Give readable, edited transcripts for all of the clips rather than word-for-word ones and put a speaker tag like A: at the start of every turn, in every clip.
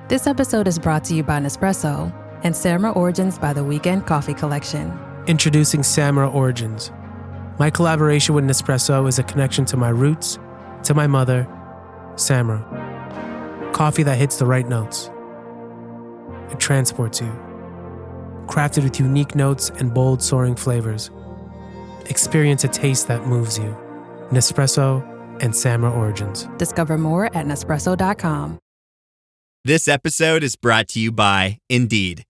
A: This episode is brought to you by Nespresso and Samra Origins by the Weekend Coffee Collection.
B: Introducing Samra Origins. My collaboration with Nespresso is a connection to my roots, to my mother, Samra. Coffee that hits the right notes. It transports you. Crafted with unique notes and bold, soaring flavors. Experience a taste that moves you. Nespresso and Samra Origins.
A: Discover more at Nespresso.com.
C: This episode is brought to you by Indeed.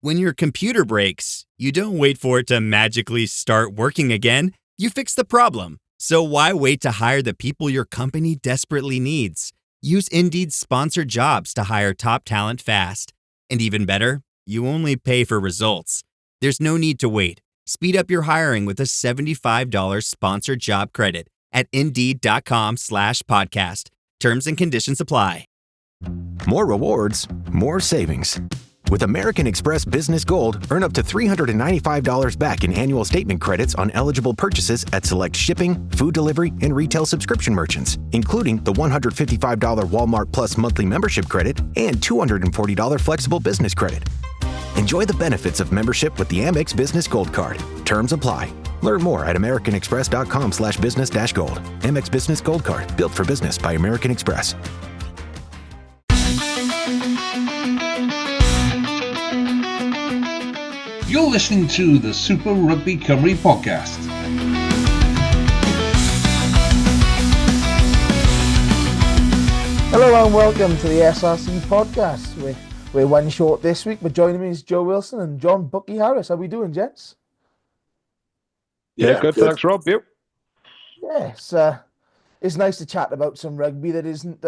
C: When your computer breaks, you don't wait for it to magically start working again. You fix the problem. So why wait to hire the people your company desperately needs? Use Indeed's sponsored jobs to hire top talent fast. And even better, you only pay for results. There's no need to wait. Speed up your hiring with a $75 sponsored job credit at Indeed.com/podcast. Terms and conditions apply.
D: More rewards, more savings. With American Express Business Gold, earn up to $395 back in annual statement credits on eligible purchases at select shipping, food delivery, and retail subscription merchants, including the $155 Walmart Plus monthly membership credit and $240 flexible business credit. Enjoy the benefits of membership with the Amex Business Gold Card. Terms apply. Learn more at americanexpress.com/business-gold. Amex Business Gold Card. Built for business by American Express.
E: You're listening to the Super Rugby Cymru podcast.
F: Hello and welcome to the SRC podcast. We're one short this week, but joining me is Joe Wilson and John Bookie Harris. How we doing, gents?
G: Yeah, good. Thanks, Rob. Yep.
F: Yes, it's nice to chat about some rugby that isn't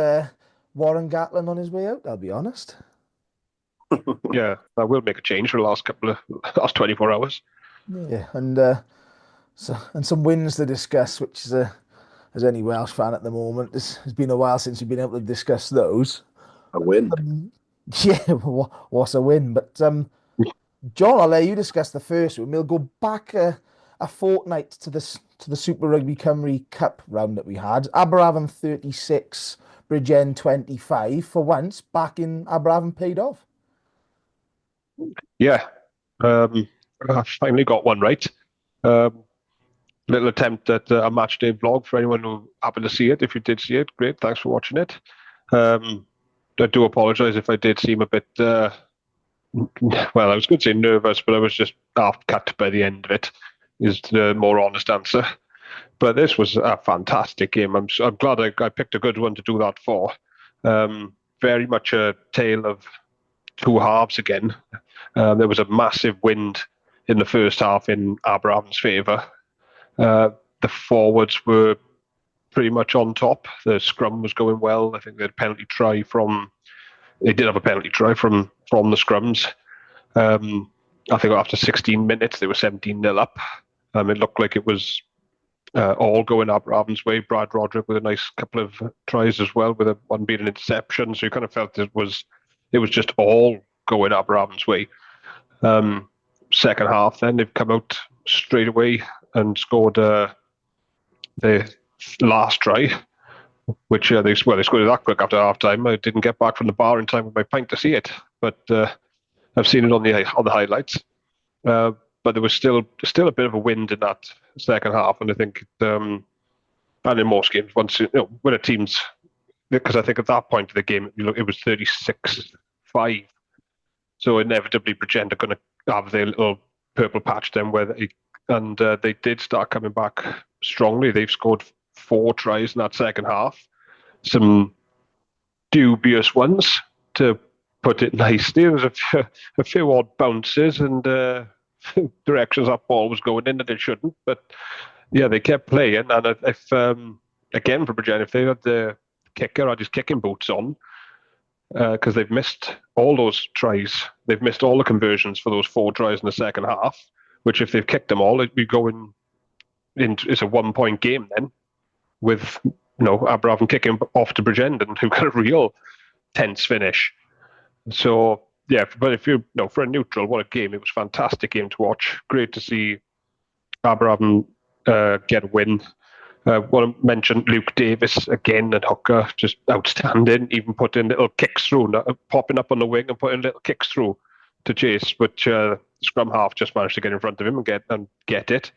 F: Warren Gatland on his way out, I'll be honest.
G: Yeah, I will make a change for the last 24 hours.
F: Yeah, and some wins to discuss, which is as any Welsh fan at the moment, it's been a while since you've been able to discuss those.
H: A win.
F: Yeah, what's a win? But John, I'll let you discuss the first one. We'll go back a fortnight to the Super Rugby Cymru Cup round that we had. Aberavon 36, Bridgend 25. For once, back in Aberavon paid off.
G: Yeah, I finally got one right. Little attempt at a match day vlog for anyone who happened to see it. If you did see it, great. Thanks for watching it. I do apologise if I did seem a bit, well, I was going to say nervous, but I was just half cut by the end of it, is the more honest answer. But this was a fantastic game. I'm glad I picked a good one to do that for. Very much a tale of two halves again. There was a massive wind in the first half in Aberavon's favour. The forwards were pretty much on top. The scrum was going well. I think they did have a penalty try from the scrums. I think after 16 minutes they were 17-0 up. It looked like it was all going Aberavon's way. Brad Roderick with a nice couple of tries as well, with one being an interception. So you kind of felt it was just all going Aberavon's way. Second half, then they've come out straight away and scored the last try, which they scored it that quick after half time. I didn't get back from the bar in time with my pint to see it, but I've seen it on the highlights. But there was still a bit of a wind in that second half, and I think and in most games, once when a team's, because I think at that point of the game it was 36-5. So inevitably, Bridgend are going to have their little purple patch then, they did start coming back strongly. They've scored 4 tries in that second half. Some dubious ones, to put it nicely. There was a few odd bounces and directions that ball was going in that it shouldn't. But yeah, they kept playing. And if again for Bridgend, if they had the kicker had his kicking boots on, because they've missed all those tries. They've missed all the conversions for those 4 tries in the second half, which if they've kicked them all, it'd be going into, it's a 1-point game then, with Aberavon kicking off to Bridgend, and who got a real tense finish. So yeah, but if you for a neutral, what a game. It was a fantastic game to watch. Great to see Aberavon get a win. Want to mention Luke Davis again at hooker, just outstanding. Even putting little kicks through, popping up on the wing and putting little kicks through to chase, which scrum half just managed to get in front of him and get it.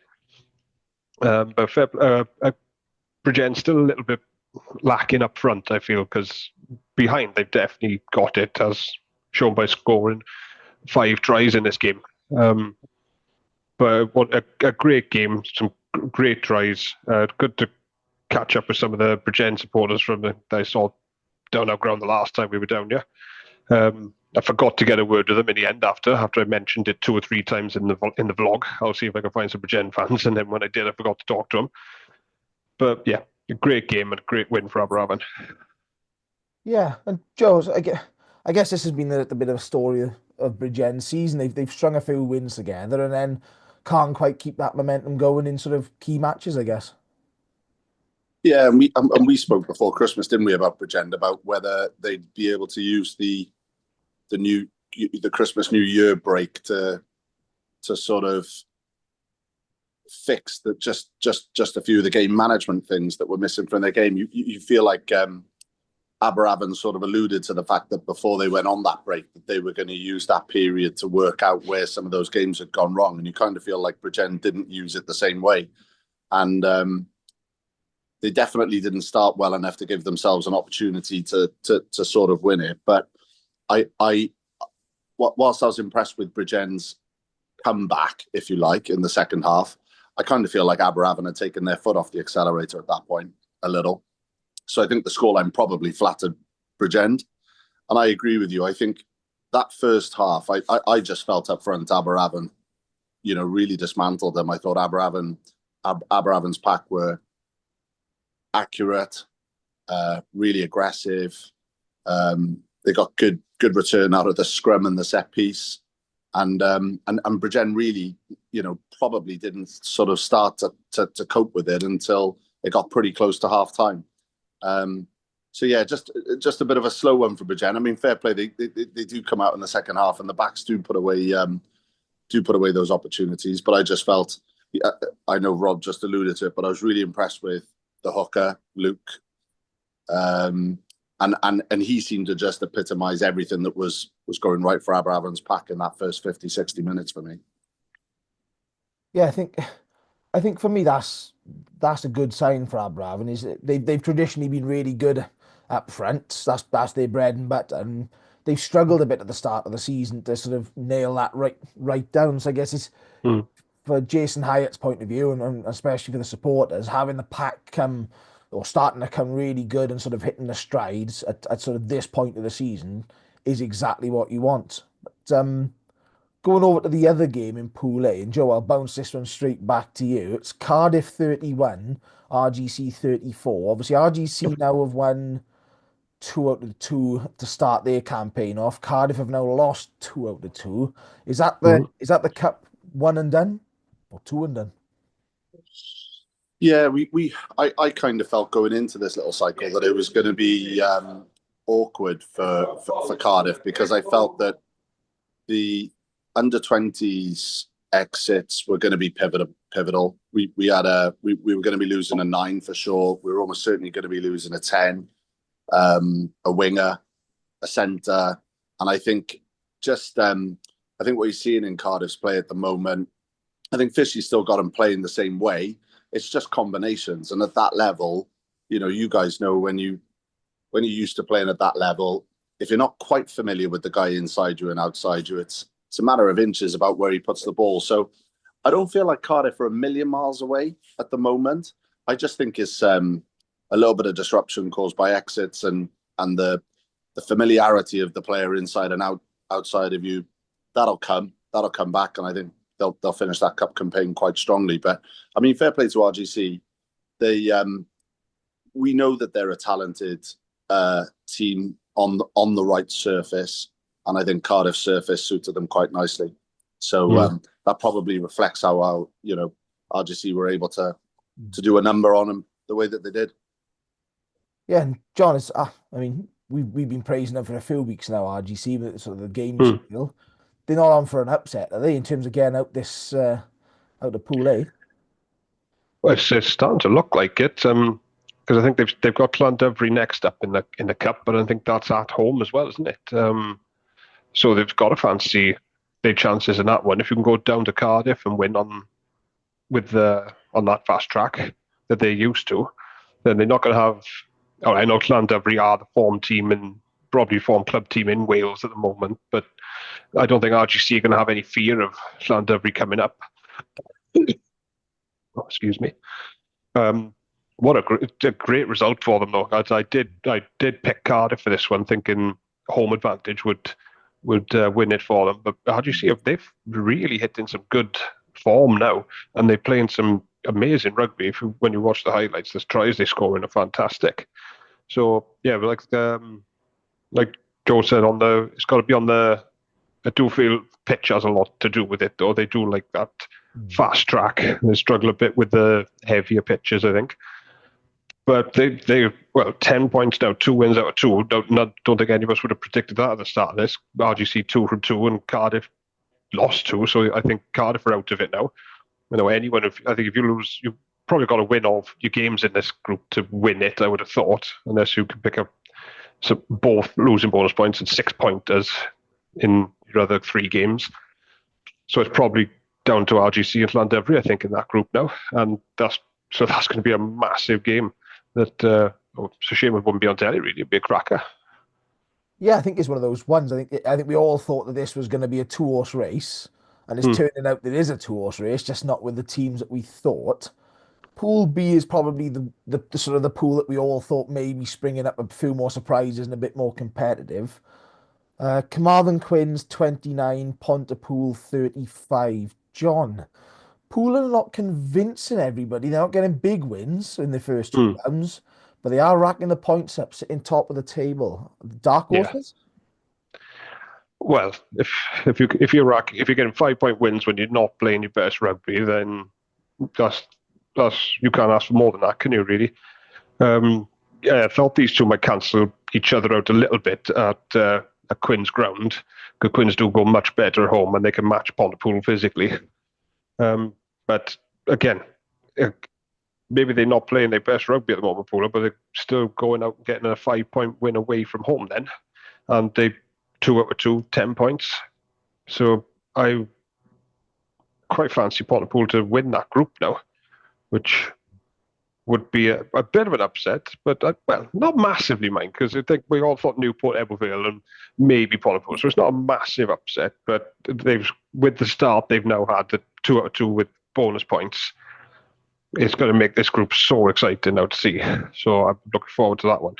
G: But Bridgen's still a little bit lacking up front, I feel, because behind they've definitely got it, as shown by scoring 5 tries in this game. But what a great game, some great tries. Good to catch up with some of the Bridgen supporters that I saw down our ground the last time we were down here. I forgot to get a word with them in the end after I mentioned it 2 or 3 times in the vlog. I'll see if I can find some Bridgen fans, and then when I did, I forgot to talk to them. But yeah, a great game and a great win for Aberafan.
F: Yeah, and Joe, I guess this has been a bit of a story of Bridgen's season. They've strung a few wins together and then can't quite keep that momentum going in sort of key matches, I guess.
H: Yeah, and we spoke before Christmas, didn't we, about Bridgen, about whether they'd be able to use the Christmas New Year break to sort of fix that just a few of the game management things that were missing from their game. You feel like Aberafan sort of alluded to the fact that before they went on that break that they were going to use that period to work out where some of those games had gone wrong, and you kind of feel like Bridgen didn't use it the same way, and they definitely didn't start well enough to give themselves an opportunity to sort of win it. But whilst I was impressed with Bridgen's comeback, if you like, in the second half, I kind of feel like Aberafan had taken their foot off the accelerator at that point a little. So I think the scoreline probably flattered Bridgen. And I agree with you. I think that first half, I just felt up front Aberafan, really dismantled them. I thought Aberafan's pack were accurate, really aggressive. They got good return out of the scrum and the set piece. And Bridgen really, probably didn't sort of start to cope with it until it got pretty close to half time. So yeah, just a bit of a slow one for Bridgen. I mean, fair play. They do come out in the second half, and the backs do put away those opportunities. But I just felt, I know Rob just alluded to it, but I was really impressed with the hooker, Luke, and he seemed to just epitomise everything that was going right for Aberafan's pack in that first 50, 60 minutes for me.
F: Yeah, I think for me that's a good sign for Aberafan. Is they've traditionally been really good up front. That's their bread and butter, and they've struggled a bit at the start of the season to sort of nail that right down. So I guess it's for Jason Hyatt's point of view, and especially for the supporters, having the pack come or starting to come really good and sort of hitting the strides at sort of this point of the season is exactly what you want. But going over to the other game in Pool A, and Joe, I'll bounce this one straight back to you. It's Cardiff 31, RGC 34. Obviously, RGC now have won 2 out of 2 to start their campaign off. Cardiff have now lost 2 out of 2. Is that the cup one and done or two and done?
H: Yeah, I kind of felt going into this little cycle that it was going to be awkward for Cardiff, because I felt that the under-20s exits were going to be pivotal. We were going to be losing a 9 for sure. We were almost certainly going to be losing a 10, a winger, a centre, and I think what you're seeing in Cardiff's play at the moment, I think Fishy's still got them playing the same way. It's just combinations, and at that level, you guys know when you're used to playing at that level, if you're not quite familiar with the guy inside you and outside you, it's a matter of inches about where he puts the ball. So I don't feel like Cardiff are a million miles away at the moment. I just think it's a little bit of disruption caused by exits and the familiarity of the player inside and outside of you. That'll come back, and I think they'll finish that cup campaign quite strongly. But I mean, fair play to RGC. We know that they're a talented team on the right surface, and I think Cardiff's surface suited them quite nicely. So that probably reflects how RGC were able to do a number on them the way that they did.
F: Yeah, and John, we've been praising them for a few weeks now, RGC, but sort of the game feel. They're not on for an upset, are they, in terms of getting out this out of Pool A?
G: Well, it's starting to look like it. Because I think they've got Llandudno next up in the cup, but I think that's at home as well, isn't it? So they've got to fancy their chances in that one. If you can go down to Cardiff and win on that fast track that they're used to, then they're not going to have. Oh, I know Llandudno are the form team and probably form club team in Wales at the moment, but I don't think RGC are going to have any fear of Llandudno coming up. Oh, excuse me. What a great result for them though. I did pick Cardiff for this one, thinking home advantage would win it for them. But RGC they've really hit in some good form now, and they're playing some amazing rugby. When you watch the highlights, the tries they score in are fantastic. So yeah, but like Joe said, it's got to be on the. I do feel pitch has a lot to do with it, though. They do like that fast track. They struggle a bit with the heavier pitches, I think. But they 10 points now, 2 wins out of 2. Don't think any of us would have predicted that at the start of this. RGC 2 from 2 and Cardiff lost 2, so I think Cardiff are out of it now. I think if you lose, you've probably got to win all your games in this group to win it, I would have thought, unless you can pick up both losing bonus points and 6-pointers in your other 3 games. So it's probably down to RGC and Llandudno, I think, in that group now. And that's going to be a massive game that it's a shame it wouldn't be on telly, really. It'd be a cracker.
F: Yeah, I think it's one of those ones. I think we all thought that this was going to be a 2-horse race, and it's turning out that it is a 2-horse race, just not with the teams that we thought. Pool B is probably the sort of the pool that we all thought maybe springing up a few more surprises and a bit more competitive. Carmarthen Quins 29, Pontypool 35. John, Pool are not convincing everybody. They're not getting big wins in the first 2 rounds, but they are racking the points up, sitting top of the table. Dark horses?
G: Yeah. Well, if you're getting 5-point wins when you're not playing your best rugby, then that's you can't ask for more than that, can you? Really? I thought these two might cancel each other out a little bit at Quins ground, because Quins do go much better at home and they can match Pontypool physically. But again, maybe they're not playing their best rugby at the moment, Pooler, but they're still going out and getting a 5-point win away from home then. And they 2 out of 2, 10 points. So I quite fancy Pontypool to win that group now, which would be a bit of an upset, but not massively, mind, because I think we all thought Newport, Ebervale, and maybe Pontypool. So it's not a massive upset, but with the start they've now had, the 2 out of 2 with bonus points, it's going to make this group so exciting now to see. So I'm looking forward to that one.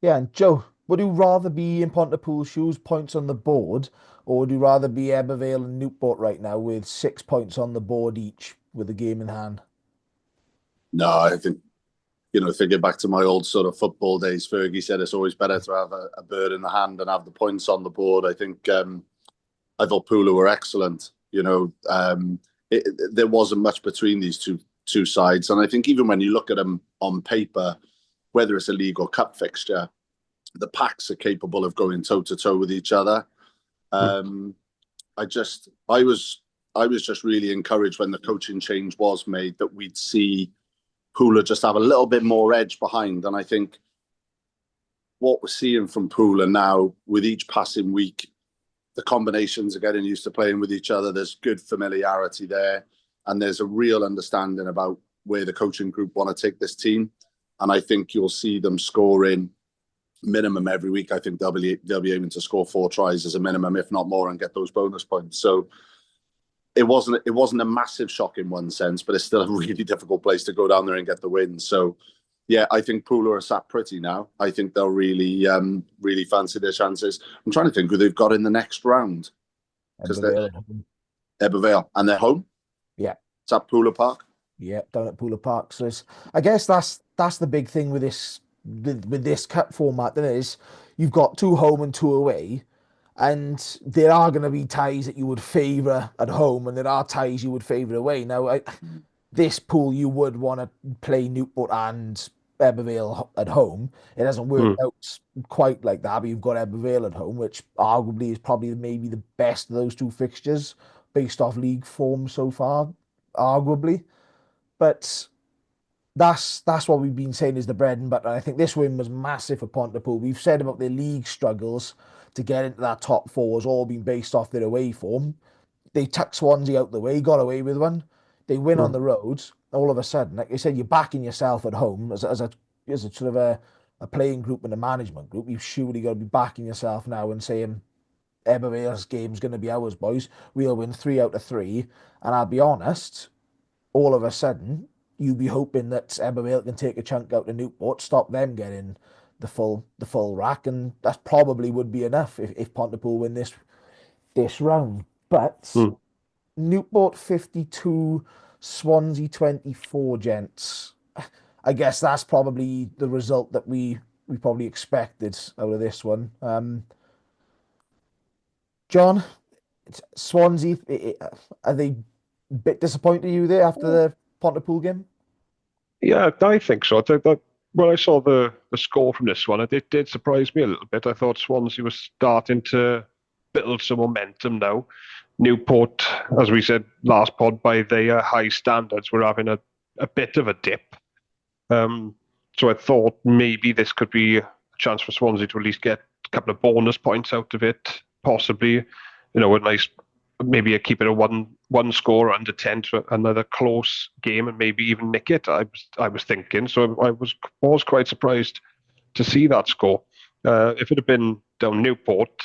F: Yeah, and Joe, would you rather be in Pontypool's shoes, points on the board, or would you rather be Ebervale and Newport right now with 6 points on the board each with a game in hand?
H: No, I think, thinking back to my old sort of football days, Fergie said it's always better to have a bird in the hand and have the points on the board. I think I thought Pooler were excellent. There wasn't much between these two sides. And I think even when you look at them on paper, whether it's a league or cup fixture, the packs are capable of going toe-to-toe with each other. I was just really encouraged when the coaching change was made that we'd see Pooler just have a little bit more edge behind. And I think what we're seeing from Pooler now, with each passing week, the combinations are getting used to playing with each other. There's good familiarity there. And there's a real understanding about where the coaching group want to take this team. And I think you'll see them scoring minimum every week. I think they'll be aiming to score 4 tries as a minimum, if not more, and get those bonus points. So it wasn't a massive shock in one sense, but it's still a really difficult place to go down there and get the win. So yeah, I think Pooler are sat pretty now. I think they'll really fancy their chances. I'm trying to think who they've got in the next round. Ebervale, and they're home.
F: Yeah,
H: it's at Pooler Park.
F: Yeah, down at Pooler Park. So I guess that's the big thing with this cup format. That is, you've got 2 home and 2 away, and there are going to be ties that you would favour at home, and there are ties you would favour away. Now, this pool you would want to play Newport and Ebervale at home. It hasn't worked out quite like that, but you've got Ebervale at home, which arguably is probably maybe the best of those 2 fixtures based off league form so far, arguably. But that's what we've been saying is the bread and butter. I think this win was massive for Pontypool. We've said about their league struggles to get into that top four has all been based off their away form. They tucked Swansea out the way, got away with one. They win on the road. All of a sudden, like you said, you're backing yourself at home as a sort of a playing group and a management group. You've surely got to be backing yourself now and saying, Ebervale's game's going to be ours, boys. We'll win 3 out of 3. And I'll be honest, all of a sudden, you'd be hoping that Ebervale can take a chunk out of Newport, stop them getting the full rack, and that probably would be enough if Pontypool win this round. But Newport 52, Swansea 24, gents. I guess that's probably the result that we probably expected out of this one. John, Swansea, are they a bit disappointed you there after the Pontypool game?
G: Yeah, I think so. When I saw the score from this one, it did surprise me a little bit. I thought Swansea was starting to build some momentum now. Newport, as we said last pod, by their high standards, were having a bit of a dip. So I thought maybe this could be a chance for Swansea to at least get a couple of bonus points out of it, possibly. A nice, maybe keep it a one score under 10 to another close game and maybe even nick it. I was thinking, so I was quite surprised to see that score. If it had been down Newport,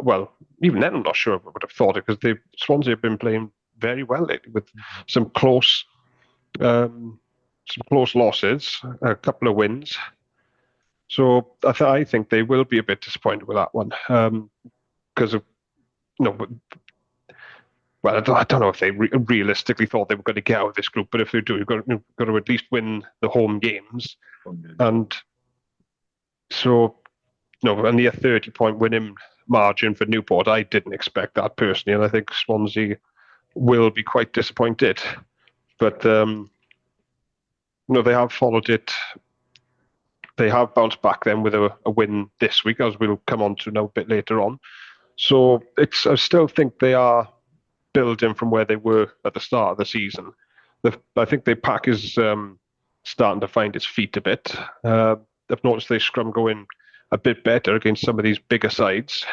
G: well, even then I'm not sure I would have thought it, because Swansea have been playing very well lately with some close losses, a couple of wins. So I think they will be a bit disappointed with that one, because of well, I don't know if they realistically thought they were going to get out of this group, but if they do, you've got to at least win the home games. And so, and the 30-point winning margin for Newport, I didn't expect that personally, and I think Swansea will be quite disappointed. But they have followed it. They have bounced back then with a win this week, as we'll come on to now a bit later on. So I still think they are building from where they were at the start of the season. I think their pack is starting to find its feet a bit. I've noticed they scrum going a bit better against some of these bigger sides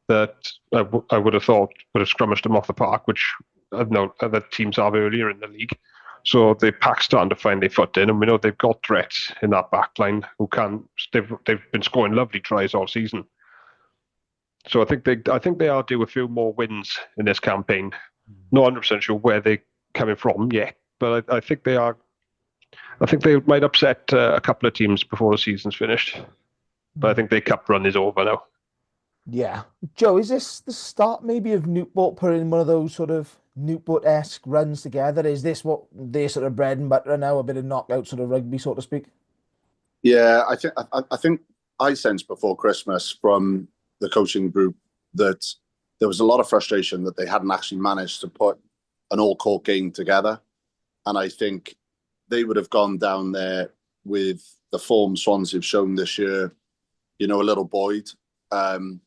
G: that I would have thought would have scrummaged them off the park, which I know other teams have earlier in the league. So the pack's starting to find their foot in, and we know they've got threats in that back line who can. They've been scoring lovely tries all season. So I think they are due a few more wins in this campaign. Not 100% sure where they're coming from yet, but I think they are. I think they might upset a couple of teams before the season's finished. But I think their cup run is over now.
F: Yeah. Joe, is this the start maybe of Newport putting one of those sort of Newport-esque runs together? Is this what their sort of bread and butter now, a bit of knockout sort of rugby, so to speak?
H: Yeah, I think I sensed before Christmas from the coaching group that there was a lot of frustration that they hadn't actually managed to put an all-court game together. And I think they would have gone down there with the form Swansea have shown this year, a little buoyed, and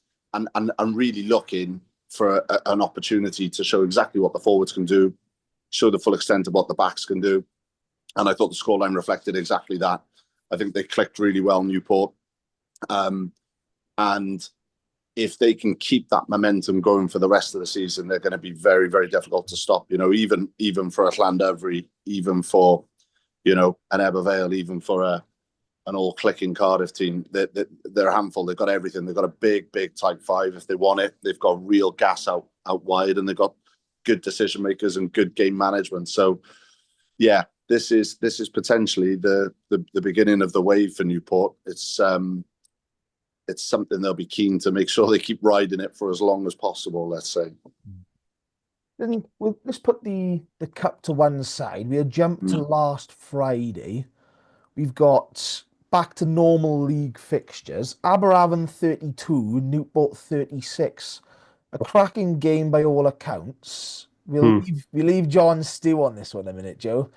H: really looking for an opportunity to show exactly what the forwards can do, show the full extent of what the backs can do. And I thought the scoreline reflected exactly that. I think they clicked really well, Newport. And if they can keep that momentum going for the rest of the season, they're going to be very, very difficult to stop. Even for a Llandovery, even for, an Ebervale, even for an all-clicking Cardiff team. They're a handful. They've got everything. They've got a big, big type 5 if they want it. They've got real gas out wide, and they've got good decision makers and good game management. So, yeah, this is potentially the beginning of the wave for Newport. It's something they'll be keen to make sure they keep riding it for as long as possible, let's say.
F: Then let's put the cup to one side. We'll jump to last Friday. We've got back to normal league fixtures. Aberavon 32, Newport 36. A cracking game by all accounts. We'll leave John stew on this one a minute, Joe.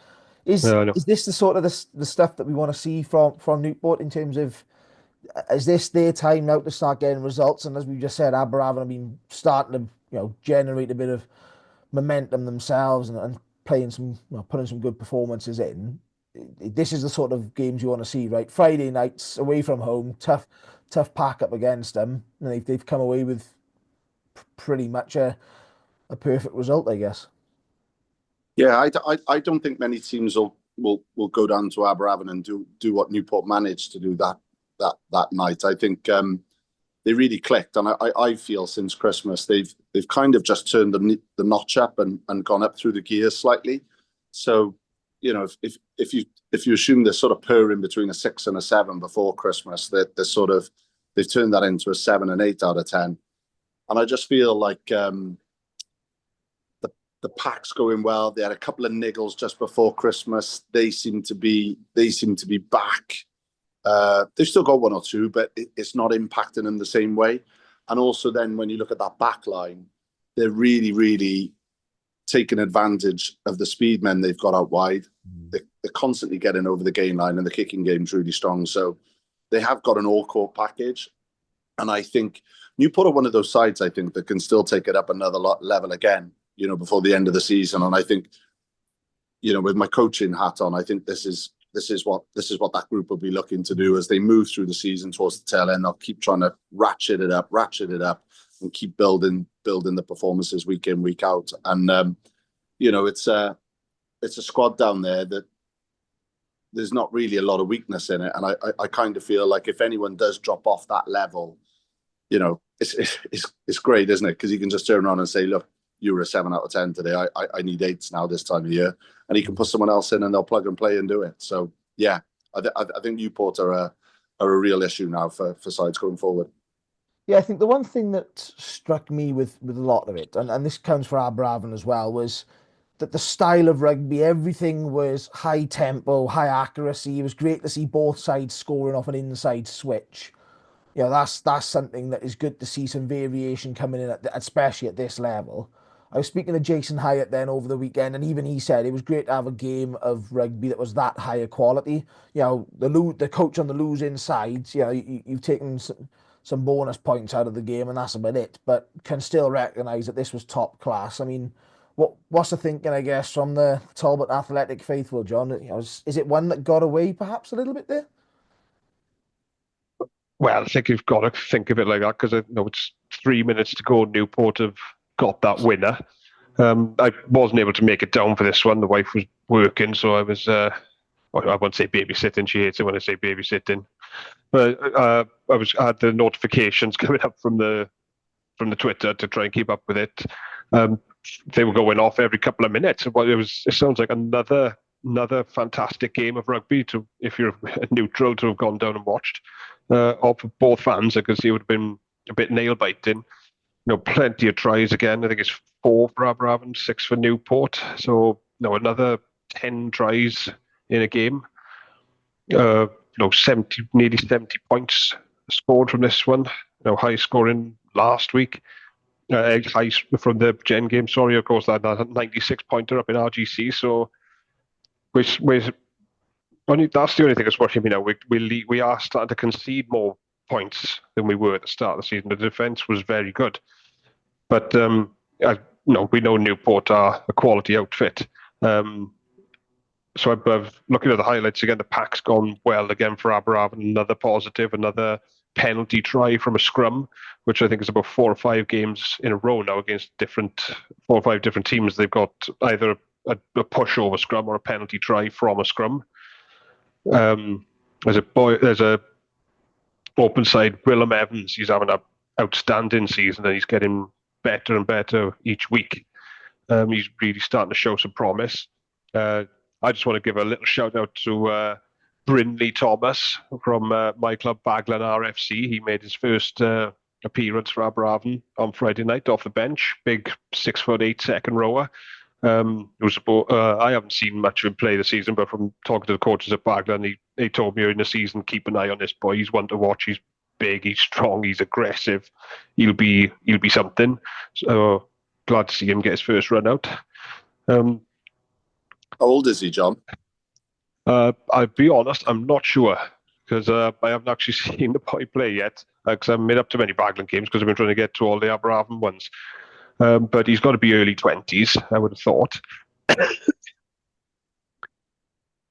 F: Is this the sort of the stuff that we want to see from Newport in terms of, is this their time now to start getting results? And as we just said, Aberavon have been starting to generate a bit of momentum themselves and putting some good performances in, this is the sort of games you want to see, right? Friday nights away from home, tough pack up against them, and they've come away with pretty much a perfect result, I guess.
H: Yeah, I don't think many teams will go down to Aberavon and do what Newport managed to do that night. I think they really clicked, and I feel since Christmas they've kind of just turned the notch up and gone up through the gears slightly. So, you know, if you assume they're sort of purring between a 6 and a 7 before Christmas, they've turned that into a 7 and 8 out of 10, and I just feel like the pack's going well. They had a couple of niggles just before Christmas. They seem to be back. They've still got one or two, but it's not impacting them the same way. And also then when you look at that back line, they're really, really taking advantage of the speed men they've got out wide. They're constantly getting over the gain line, and the kicking game's really strong. So they have got an all-court package. And I think Newport are one of those sides, I think, that can still take it up another level again, you know, before the end of the season. And I think, you know, with my coaching hat on, I think this is what that group will be looking to do as they move through the season towards the tail end. They'll keep trying to ratchet it up, and keep building the performances week in, week out. And you know, it's a squad down there that there's not really a lot of weakness in it. And I kind of feel like if anyone does drop off that level, you know, it's great, isn't it? Because you can just turn around and say, look, you were a 7 out of 10 today. I need 8s now this time of year, and you can put someone else in and they'll plug and play and do it. So yeah, I think Newport are a real issue now for sides going forward.
F: Yeah, I think the one thing that struck me with a lot of it, and this counts for Aberavon as well, was that the style of rugby, everything was high tempo, high accuracy. It was great to see both sides scoring off an inside switch. You know, that's something that is good to see some variation coming in, especially at this level. I was speaking to Jason Hyatt then over the weekend, and even he said it was great to have a game of rugby that was that higher quality. You know, the coach on the losing side, you know, you've taken some bonus points out of the game, and that's about it. But can still recognise that this was top class. I mean, what's the thinking, I guess, from the Talbot Athletic faithful, John? You know, is it one that got away perhaps a little bit there?
G: Well, I think you've got to think of it like that, because I know it's 3 minutes to go. Newport have got that winner. I wasn't able to make it down for this one. The wife was working, so I was, I won't say babysitting. She hates it when I say babysitting. But I had the notifications coming up from the Twitter to try and keep up with it. They were going off every couple of minutes. It sounds like another fantastic game of rugby if you're neutral to have gone down and watched. Or for both fans, I could see it would have been a bit nail-biting. You know, plenty of tries again. I think it's 4 for Aberavon, 6 for Newport. So, you know, another 10 tries in a game. You know, nearly 70 points scored from this one. You know, high scoring last week. High from the Gen game. Sorry, of course, that 96 pointer up in RGC. So, that's the only thing that's worrying me now. We are starting to concede more points than we were at the start of the season. The defence was very good, but we know Newport are a quality outfit. So I'm looking at the highlights again. The pack's gone well again for Aberavon. Another positive, another penalty try from a scrum, which I think is about 4 or 5 games in a row now against 4 or 5 different teams. They've got either a pushover scrum or a penalty try from a scrum. There's a open side, Willem Evans. He's having an outstanding season, and he's getting better and better each week. He's really starting to show some promise. I just want to give a little shout out to Brindley Thomas from my club, Gatland RFC. He made his first appearance for Aberavon on Friday night off the bench. Big 6'8" second rower. I haven't seen much of him play this season, but from talking to the coaches at Gatland, they told me in the season, keep an eye on this boy. He's one to watch. He's big, he's strong, he's aggressive. He'll be something. So glad to see him get his first run out.
H: How old is he, John?
G: I'll be honest, I'm not sure, because I haven't actually seen the boy play yet, because I haven't made up to many Gatland games because I've been trying to get to all the Aberavon ones. But he's got to be early 20s, I would have thought.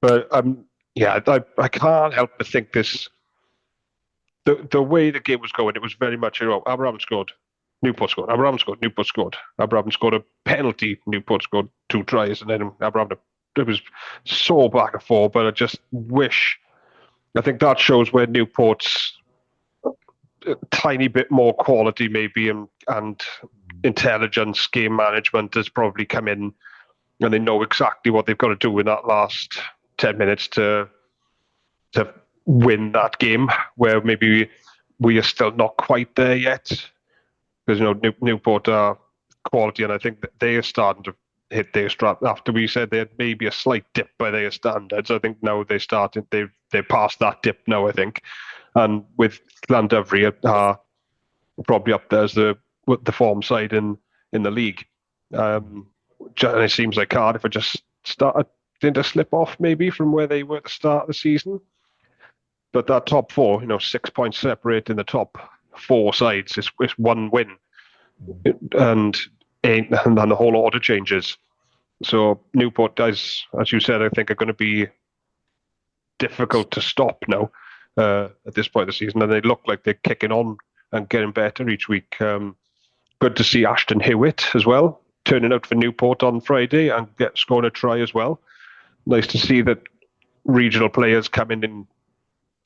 G: But yeah, I can't help but think this. The way the game was going, it was very much, Abraham scored, Newport scored, Abraham scored, Newport scored, Abraham scored a penalty, Newport scored 2 tries, and then Abraham. It was so back and forth, but I just wish. I think that shows where Newport's a tiny bit more quality, maybe, and intelligence, game management has probably come in, and they know exactly what they've got to do in that last 10 minutes to win that game, where maybe we are still not quite there yet. Because Newport are quality, and I think that they are starting to hit their strap. After we said they had maybe a slight dip by their standards, I think now they're past that dip now, I think. And with Llandudno are probably up there as the form side in the league. And it seems like Cardiff are just started to slip off maybe from where they were at the start of the season. But that top 4, 6 points separate in the top 4 sides. It's 1 win, and then the whole order changes. So Newport, guys, as you said, I think are going to be difficult to stop now at this point of the season, and they look like they're kicking on and getting better each week. Good to see Ashton Hewitt as well turning out for Newport on Friday and scoring a try as well. Nice to see that regional players come in and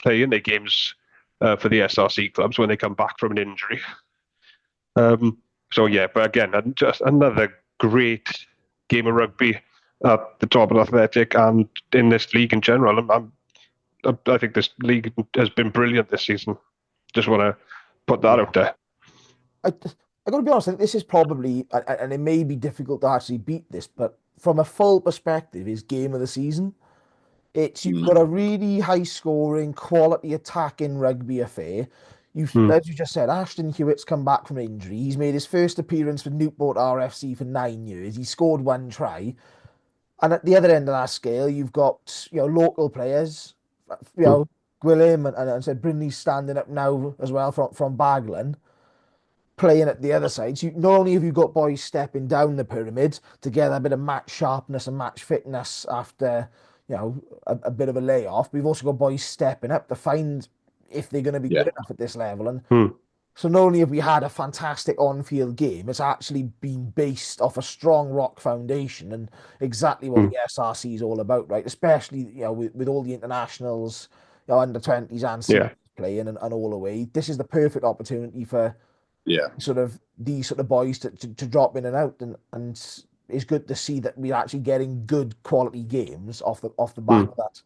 G: play in their games for the SRC clubs when they come back from an injury. So yeah, but again, just another great game of rugby at the top of Athletic and in this league in general. I think this league has been brilliant this season. Just want to put that out there.
F: I got to be honest, I think this is probably, and it may be difficult to actually beat this, but from a full perspective, is game of the season. You've got a really high scoring, quality attacking rugby affair. As you just said, Ashton Hewitt's come back from injury. He's made his first appearance for Newport RFC for 9 years. He scored 1 try. And at the other end of that scale, you've got local players, Gwilym and said Brindley's standing up now as well from Baglan, playing at the other side. So not only have you got boys stepping down the pyramid to get a bit of match sharpness and match fitness after a bit of a layoff, but we've also got boys stepping up to find if they're going to be good enough at this level. And so not only have we had a fantastic on-field game, it's actually been based off a strong rock foundation and exactly what the SRC is all about, right? Especially with all the internationals, under 20s and seniors playing and all away. This is the perfect opportunity for these sort of boys to drop in and out, and it's good to see that we're actually getting good quality games off the back of that.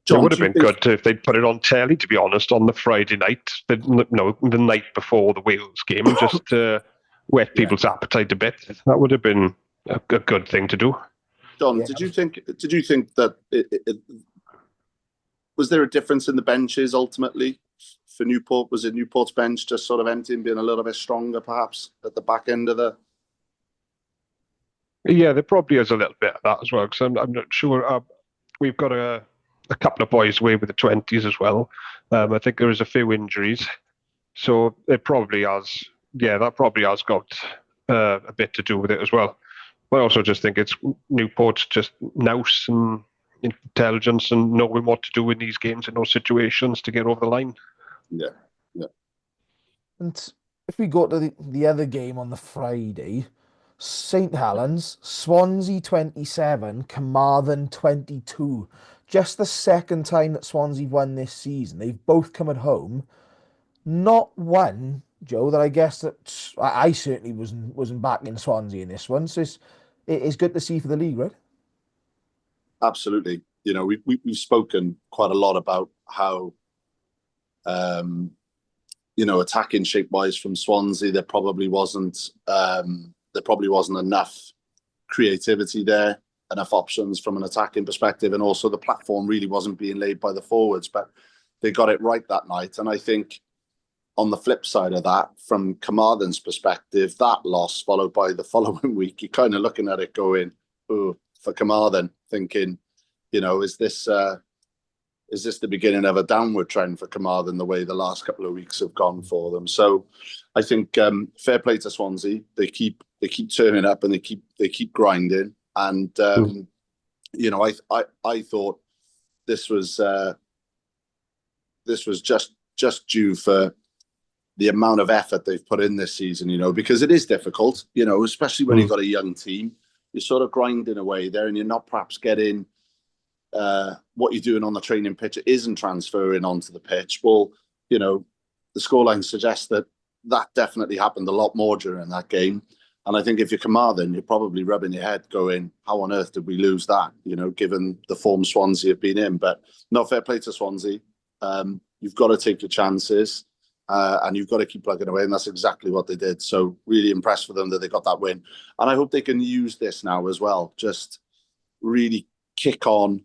G: John, it would have been good if they'd put it on telly, to be honest, on the Friday night, the night before the Wales game, just to whet people's appetite a bit. That would have been a good thing to do.
H: John, did you think that was there a difference in the benches ultimately for Newport? Was it Newport's bench just sort of empty and being a little bit stronger, perhaps at the back end of the?
G: Yeah, there probably is a little bit of that as well, because I'm not sure. We've got a couple of boys away with the 20s as well. I think there is a few injuries, so it probably has. Yeah, that probably has got a bit to do with it as well. But I also just think it's Newport's just nous and intelligence and knowing what to do in these games in those situations to get over the line.
H: Yeah.
F: And if we go to the other game on the Friday, St Helens, Swansea 27, Carmarthen 22. Just the second time that Swansea won this season. They've both come at home. Not one, Joe, that I guess that I certainly wasn't backing Swansea in this one. So it's good to see for the league, right?
H: Absolutely. We've spoken quite a lot about how, attacking shape-wise from Swansea, there probably wasn't enough creativity there, enough options from an attacking perspective, and also the platform really wasn't being laid by the forwards, but they got it right that night. And I think on the flip side of that, from Carmarthen's perspective, that loss followed by the following week, you're kind of looking at it going, oh, for Carmarthen, thinking, is this the beginning of a downward trend for Carmarthen, the way the last couple of weeks have gone for them? So I think fair play to Swansea. They keep turning up and they keep grinding. And you know, I thought this was just due for the amount of effort they've put in this season, you know, because it is difficult, you know, especially when you've got a young team. You're sort of grinding away there and you're not perhaps getting what you're doing on the training pitch isn't transferring onto the pitch. Well, you know, the scoreline suggests that definitely happened a lot more during that game. And I think if you're Carmarthen, you're probably rubbing your head going, how on earth did we lose that, you know, given the form Swansea have been in. But no, fair play to Swansea. You've got to take your chances and you've got to keep plugging away. And that's exactly what they did. So really impressed for them that they got that win. And I hope they can use this now as well. Just really kick on,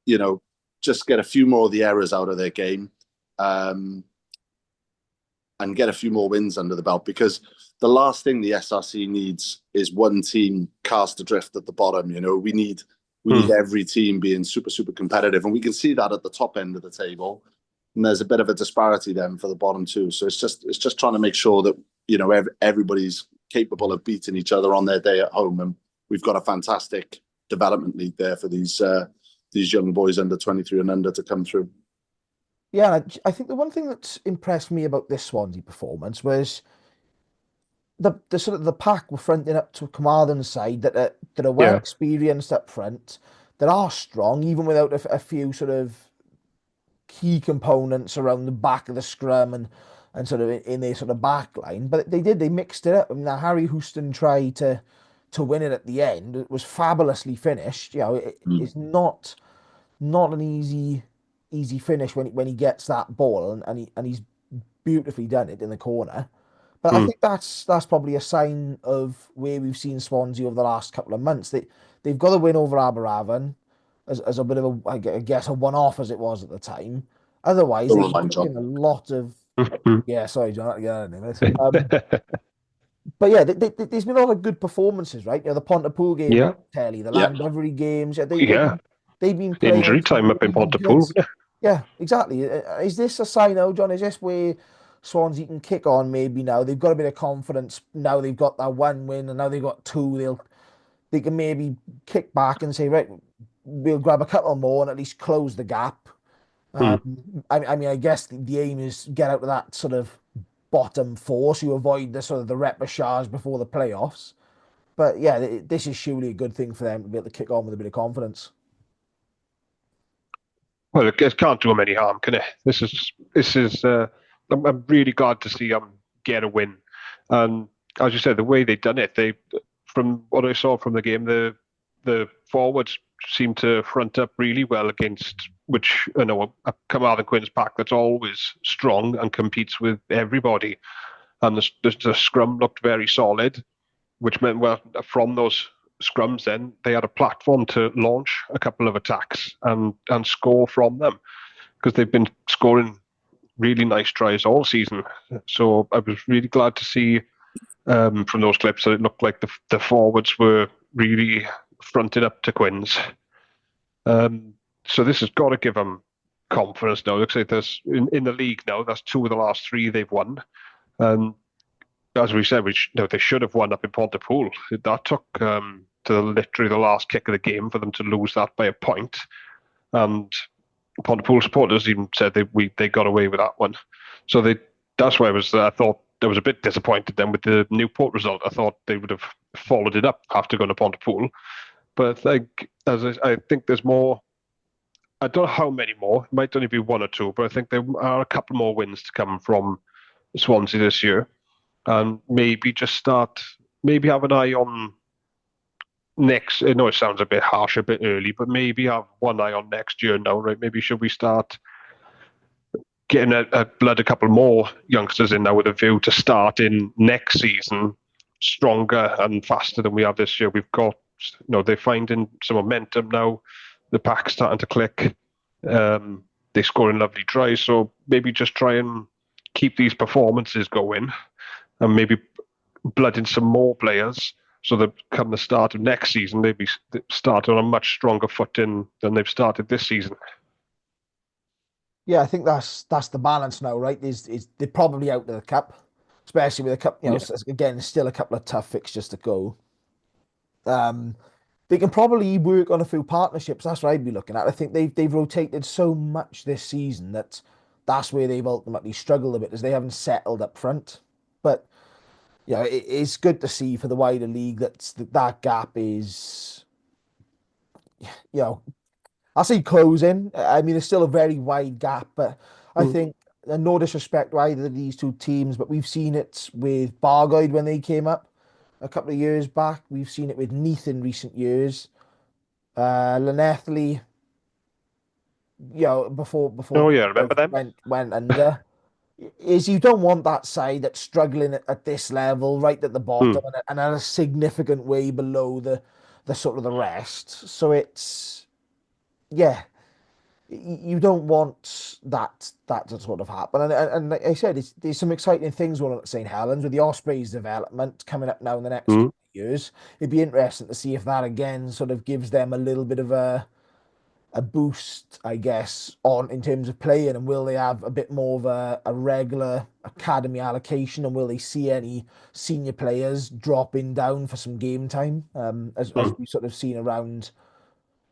H: you know, just get a few more of the errors out of their game and get a few more wins under the belt, because the last thing the SRC needs is one team cast adrift at the bottom. You know, we need every team being super, super competitive, and we can see that at the top end of the table. And there's a bit of a disparity then for the bottom too. So it's just trying to make sure that, you know, everybody's capable of beating each other on their day at home. And we've got a fantastic development league there for these young boys under 23 and under to come through.
F: Yeah, I think the one thing that's impressed me about this Swansea performance was the sort of the pack were fronting up to Carmarthen's side that are well experienced up front, that are strong even without a few sort of key components around the back of the scrum and sort of in their sort of back line. But they mixed it up. I mean, Harry Houston tried to win it at the end. It was fabulously finished. You know, it's not an easy finish when he gets that ball and he's beautifully done it in the corner. But I think that's probably a sign of where we've seen Swansea over the last couple of months. They've got a win over Aberavon as a bit of a, I guess, a one-off as it was at the time. Otherwise, they've been a lot of sorry, John. But yeah, there's been a lot of good performances, right? You know, the Pontypool game, Telly, the Landbury games. They've been playing
G: injury time up in Pontypool.
F: Yeah, exactly. Is this a sign now, John? Is this where Swansea can kick on maybe now? They've got a bit of confidence. Now they've got that one win and now they've got two. They can maybe kick back and say, right, we'll grab a couple more and at least close the gap. I mean, I guess the aim is get out of that sort of bottom four so you avoid the sort of the repechage before the playoffs. But yeah, this is surely a good thing for them to be able to kick on with a bit of confidence.
G: Well, it can't do them any harm, can it? This is. I'm really glad to see them get a win, and as you said, the way they've done it, from what I saw from the game, the forwards seem to front up really well against which a Carmarthen Quins pack that's always strong and competes with everybody, and the scrum looked very solid, which meant from those scrums then they had a platform to launch a couple of attacks and score from them, because they've been scoring really nice tries all season. So I was really glad to see from those clips that it looked like the forwards were really fronted up to Quins. So this has got to give them confidence now. It looks like there's in the league now, that's 2 of the last 3 they've won. As we said, they should have won up in Pontypool. That took to literally the last kick of the game for them to lose that by a point. And Pontypool supporters even said they got away with that one. So that's why I thought I was a bit disappointed then with the Newport result. I thought they would have followed it up after going to Pontypool. But I think there's more. I don't know how many more. It might only be 1 or 2, but I think there are a couple more wins to come from Swansea this year. And maybe have an eye on next. I know it sounds a bit harsh, a bit early, but maybe have one eye on next year now, right? Maybe should we start getting a couple more youngsters in now with a view to start in next season stronger and faster than we have this year. We've got, they're finding some momentum now. The pack's starting to click. They're scoring lovely tries. So maybe just try and keep these performances going and maybe blood in some more players so that come the start of next season, they'll be starting on a much stronger footing than they've started this season.
F: Yeah, I think that's the balance now, right? Is they're probably out of the cup, especially with a cup. Again, still a couple of tough fixtures to go. they can probably work on a few partnerships. That's what I'd be looking at. I think they've rotated so much this season that's where they've ultimately struggled a bit, is they haven't settled up front. But it's good to see for the wider league that gap is, I say closing. I mean, it's still a very wide gap, but I think, and no disrespect to either of these two teams, but we've seen it with Bargoed when they came up a couple of years back. We've seen it with Neath in recent years. Llanelli, before
G: Oh yeah, remember them?
F: went under. Is you don't want that side that's struggling at this level, right at the bottom, and at a significant way below the sort of the rest. So it's, yeah, you don't want that to sort of happen. And like I said, there's some exciting things going on at St. Helens with the Ospreys development coming up now in the next couple of years. It'd be interesting to see if that again sort of gives them a little bit of a boost, I guess, on in terms of playing, and will they have a bit more of a regular academy allocation, and will they see any senior players dropping down for some game time, as we've sort of seen around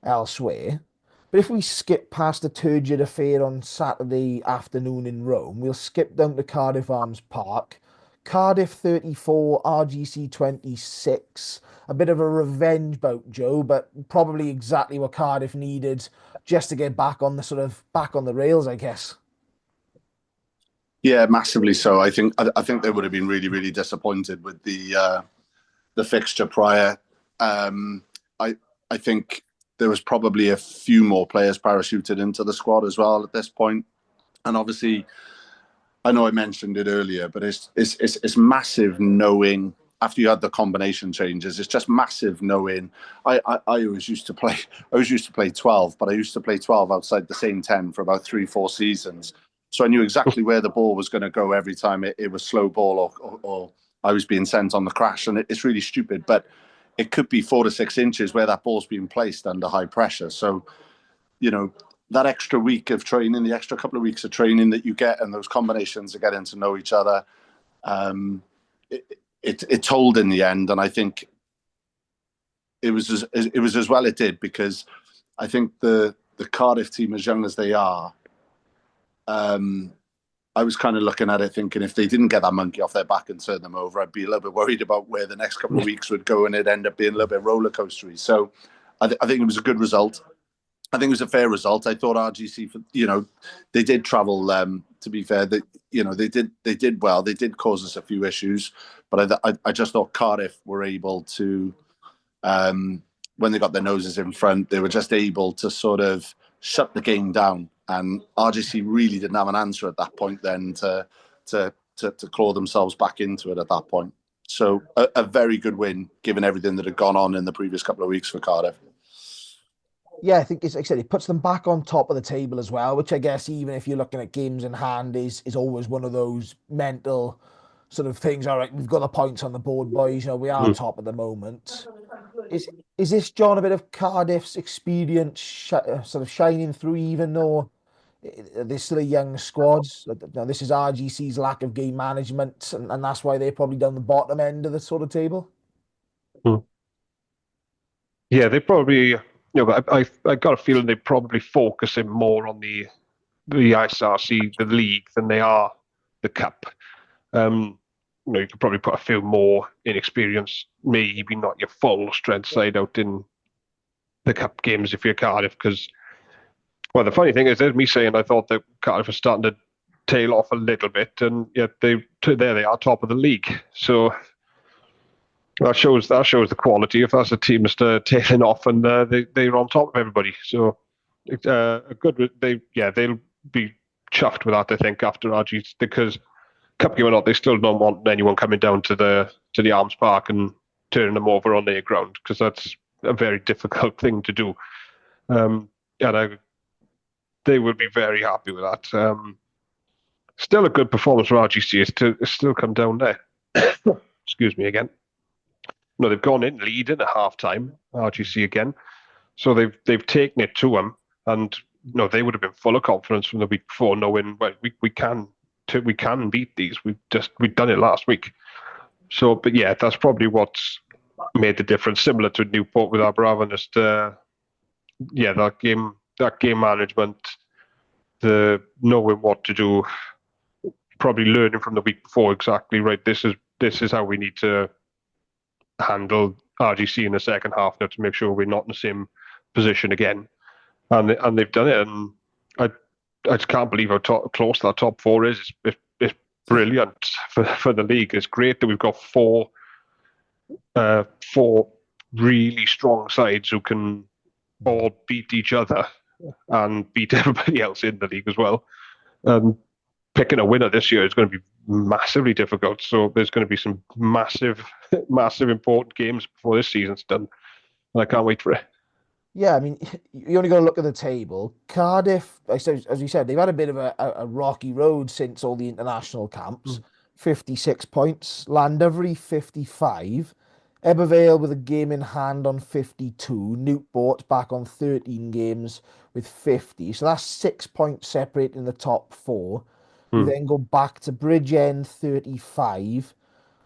F: elsewhere. But if we skip past the turgid affair on Saturday afternoon in Rome, we'll skip down to Cardiff Arms Park. Cardiff 34, RGC 26. A bit of a revenge bout, Joe, but probably exactly what Cardiff needed just to get back on the rails, I guess.
H: Yeah, massively so. I think they would have been really, really disappointed with the fixture prior. I think there was probably a few more players parachuted into the squad as well at this point, and obviously, I know I mentioned it earlier, but it's massive knowing after you had the combination changes. It's just massive knowing. I always used to play. I always used to play 12, but I used to play 12 outside the same 10 for about 3-4 seasons. So I knew exactly where the ball was going to go every time it was slow ball or I was being sent on the crash. And it's really stupid, but it could be 4 to 6 inches where that ball's being placed under high pressure. So, that extra week of training, the extra couple of weeks of training that you get, and those combinations of getting to know each other, it told in the end. And I think it was as well it did, because I think the Cardiff team, as young as they are, I was kind of looking at it thinking if they didn't get that monkey off their back and turn them over, I'd be a little bit worried about where the next couple of weeks would go, and it'd end up being a little bit roller coastery. So I think it was a good result. I think it was a fair result. I thought RGC, they did travel. To be fair, they did well. They did cause us a few issues, but I just thought Cardiff were able to, when they got their noses in front, they were just able to sort of shut the game down. And RGC really didn't have an answer at that point then to claw themselves back into it at that point. So a very good win, given everything that had gone on in the previous couple of weeks for Cardiff.
F: Yeah, I think it's like I said, it puts them back on top of the table as well, which I guess even if you're looking at games in hand is always one of those mental sort of things. All right, we've got the points on the board, boys. We are top at the moment. Is this, John, a bit of Cardiff's experience sort of shining through, even though they're still a young squad? This is RGC's lack of game management, and that's why they're probably down the bottom end of the sort of table.
G: Yeah, they probably. I got a feeling they're probably focusing more on the ISRC, the league, than they are the cup. You could probably put a few more inexperienced, maybe not your full strength side out in the cup games if you're Cardiff. Because, well, the funny thing is, there's me saying I thought that Cardiff was starting to tail off a little bit, and yet there they are, top of the league. So that shows the quality. If that's a team that's tailing off and they're on top of everybody, so they'll be chuffed with that. I think after RG, because cup game or not, they still don't want anyone coming down to the Arms Park and turning them over on their ground, because that's a very difficult thing to do. They would be very happy with that. Still a good performance for RGC. It's still come down there. Excuse me again. No, they've gone in leading at half-time, RGC again. So they've taken it to them, and they would have been full of confidence from the week before, knowing we can beat these. We've done it last week. So, but yeah, that's probably what's made the difference. Similar to Newport with Aberafan, just that game management, the knowing what to do, probably learning from the week before exactly right. This is how we need to handle RGC in the second half now to make sure we're not in the same position again. And they've done it, and I just can't believe how close that top four is. It's brilliant for the league. It's great that we've got four really strong sides who can all beat each other and beat everybody else in the league as well. Picking a winner this year is going to be massively difficult. So there's going to be some massive important games before this season's done. And I can't wait for it.
F: Yeah, I mean, you only got to look at the table. Cardiff, as you said, they've had a bit of a rocky road since all the international camps. 56 points. Llandovery, 55. Ebervale with a game in hand on 52. Newport back on 13 games with 50. So that's 6 points separating the top four. We then go back to Bridgend, 35.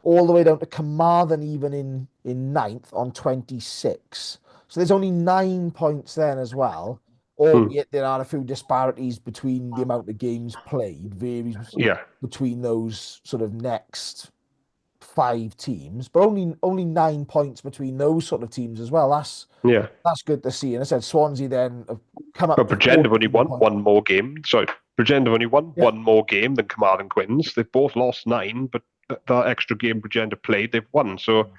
F: All the way down to Carmarthen, even in ninth on 26. So there's only 9 points then as well. Albeit there are a few disparities between the amount of games played, varies between those sort of next 5 teams, but only 9 points between those sort of teams as well. That's good to see. And I said Swansea then have come up.
G: But Bridgend have only won one more game. Sorry, Bridgend have only won one more game than Carmarthen Quins. They've both lost 9, but that extra game Bridgend have played, they've won. So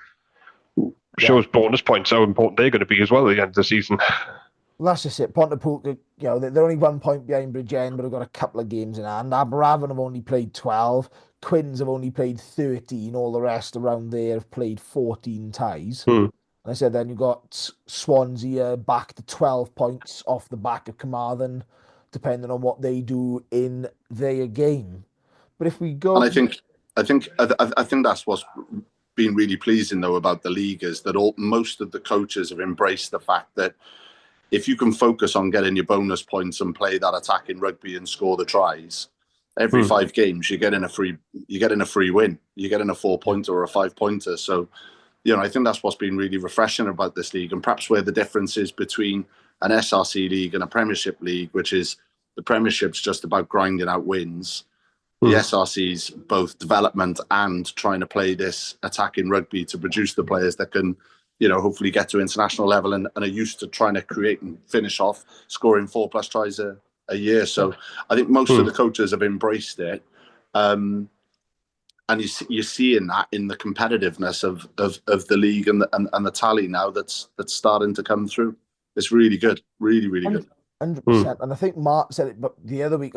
G: shows bonus points how important they're going to be as well at the end of the season.
F: Well, that's just it. Pontypool, they're only 1 point behind Bridgend, but have got a couple of games in hand. Aberafan have only played 12. Quins have only played 13. All the rest around there have played 14 ties. And I said then you've got Swansea back to 12 points off the back of Carmarthen, depending on what they do in their game. But if we go,
H: and I think that's what's been really pleasing though about the league is that most of the coaches have embraced the fact that if you can focus on getting your bonus points and play that attacking rugby and score the tries, every 5 games you're getting a free win. You're getting a 4-pointer or a 5-pointer. So, I think that's what's been really refreshing about this league, and perhaps where the difference is between an SRC league and a Premiership league, which is the Premiership's just about grinding out wins. The SRC's both development and trying to play this attacking rugby to produce the players that can, hopefully get to international level and are used to trying to create and finish off scoring 4+ tries a year. So I think most of the coaches have embraced it. And you're seeing that in the competitiveness of the league and the tally now that's starting to come through. It's really good. Really, really good.
F: 100%. And I think Mark said it but the other week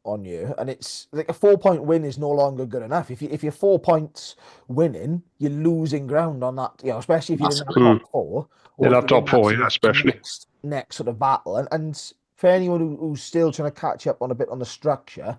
F: on you, and it's like a 4-point win is no longer good enough. If you're 4 points winning, you're losing ground on that, especially if you're in that top 4.
G: In that top 4, especially.
F: Next sort of battle. And for anyone who's still trying to catch up on a bit on the structure,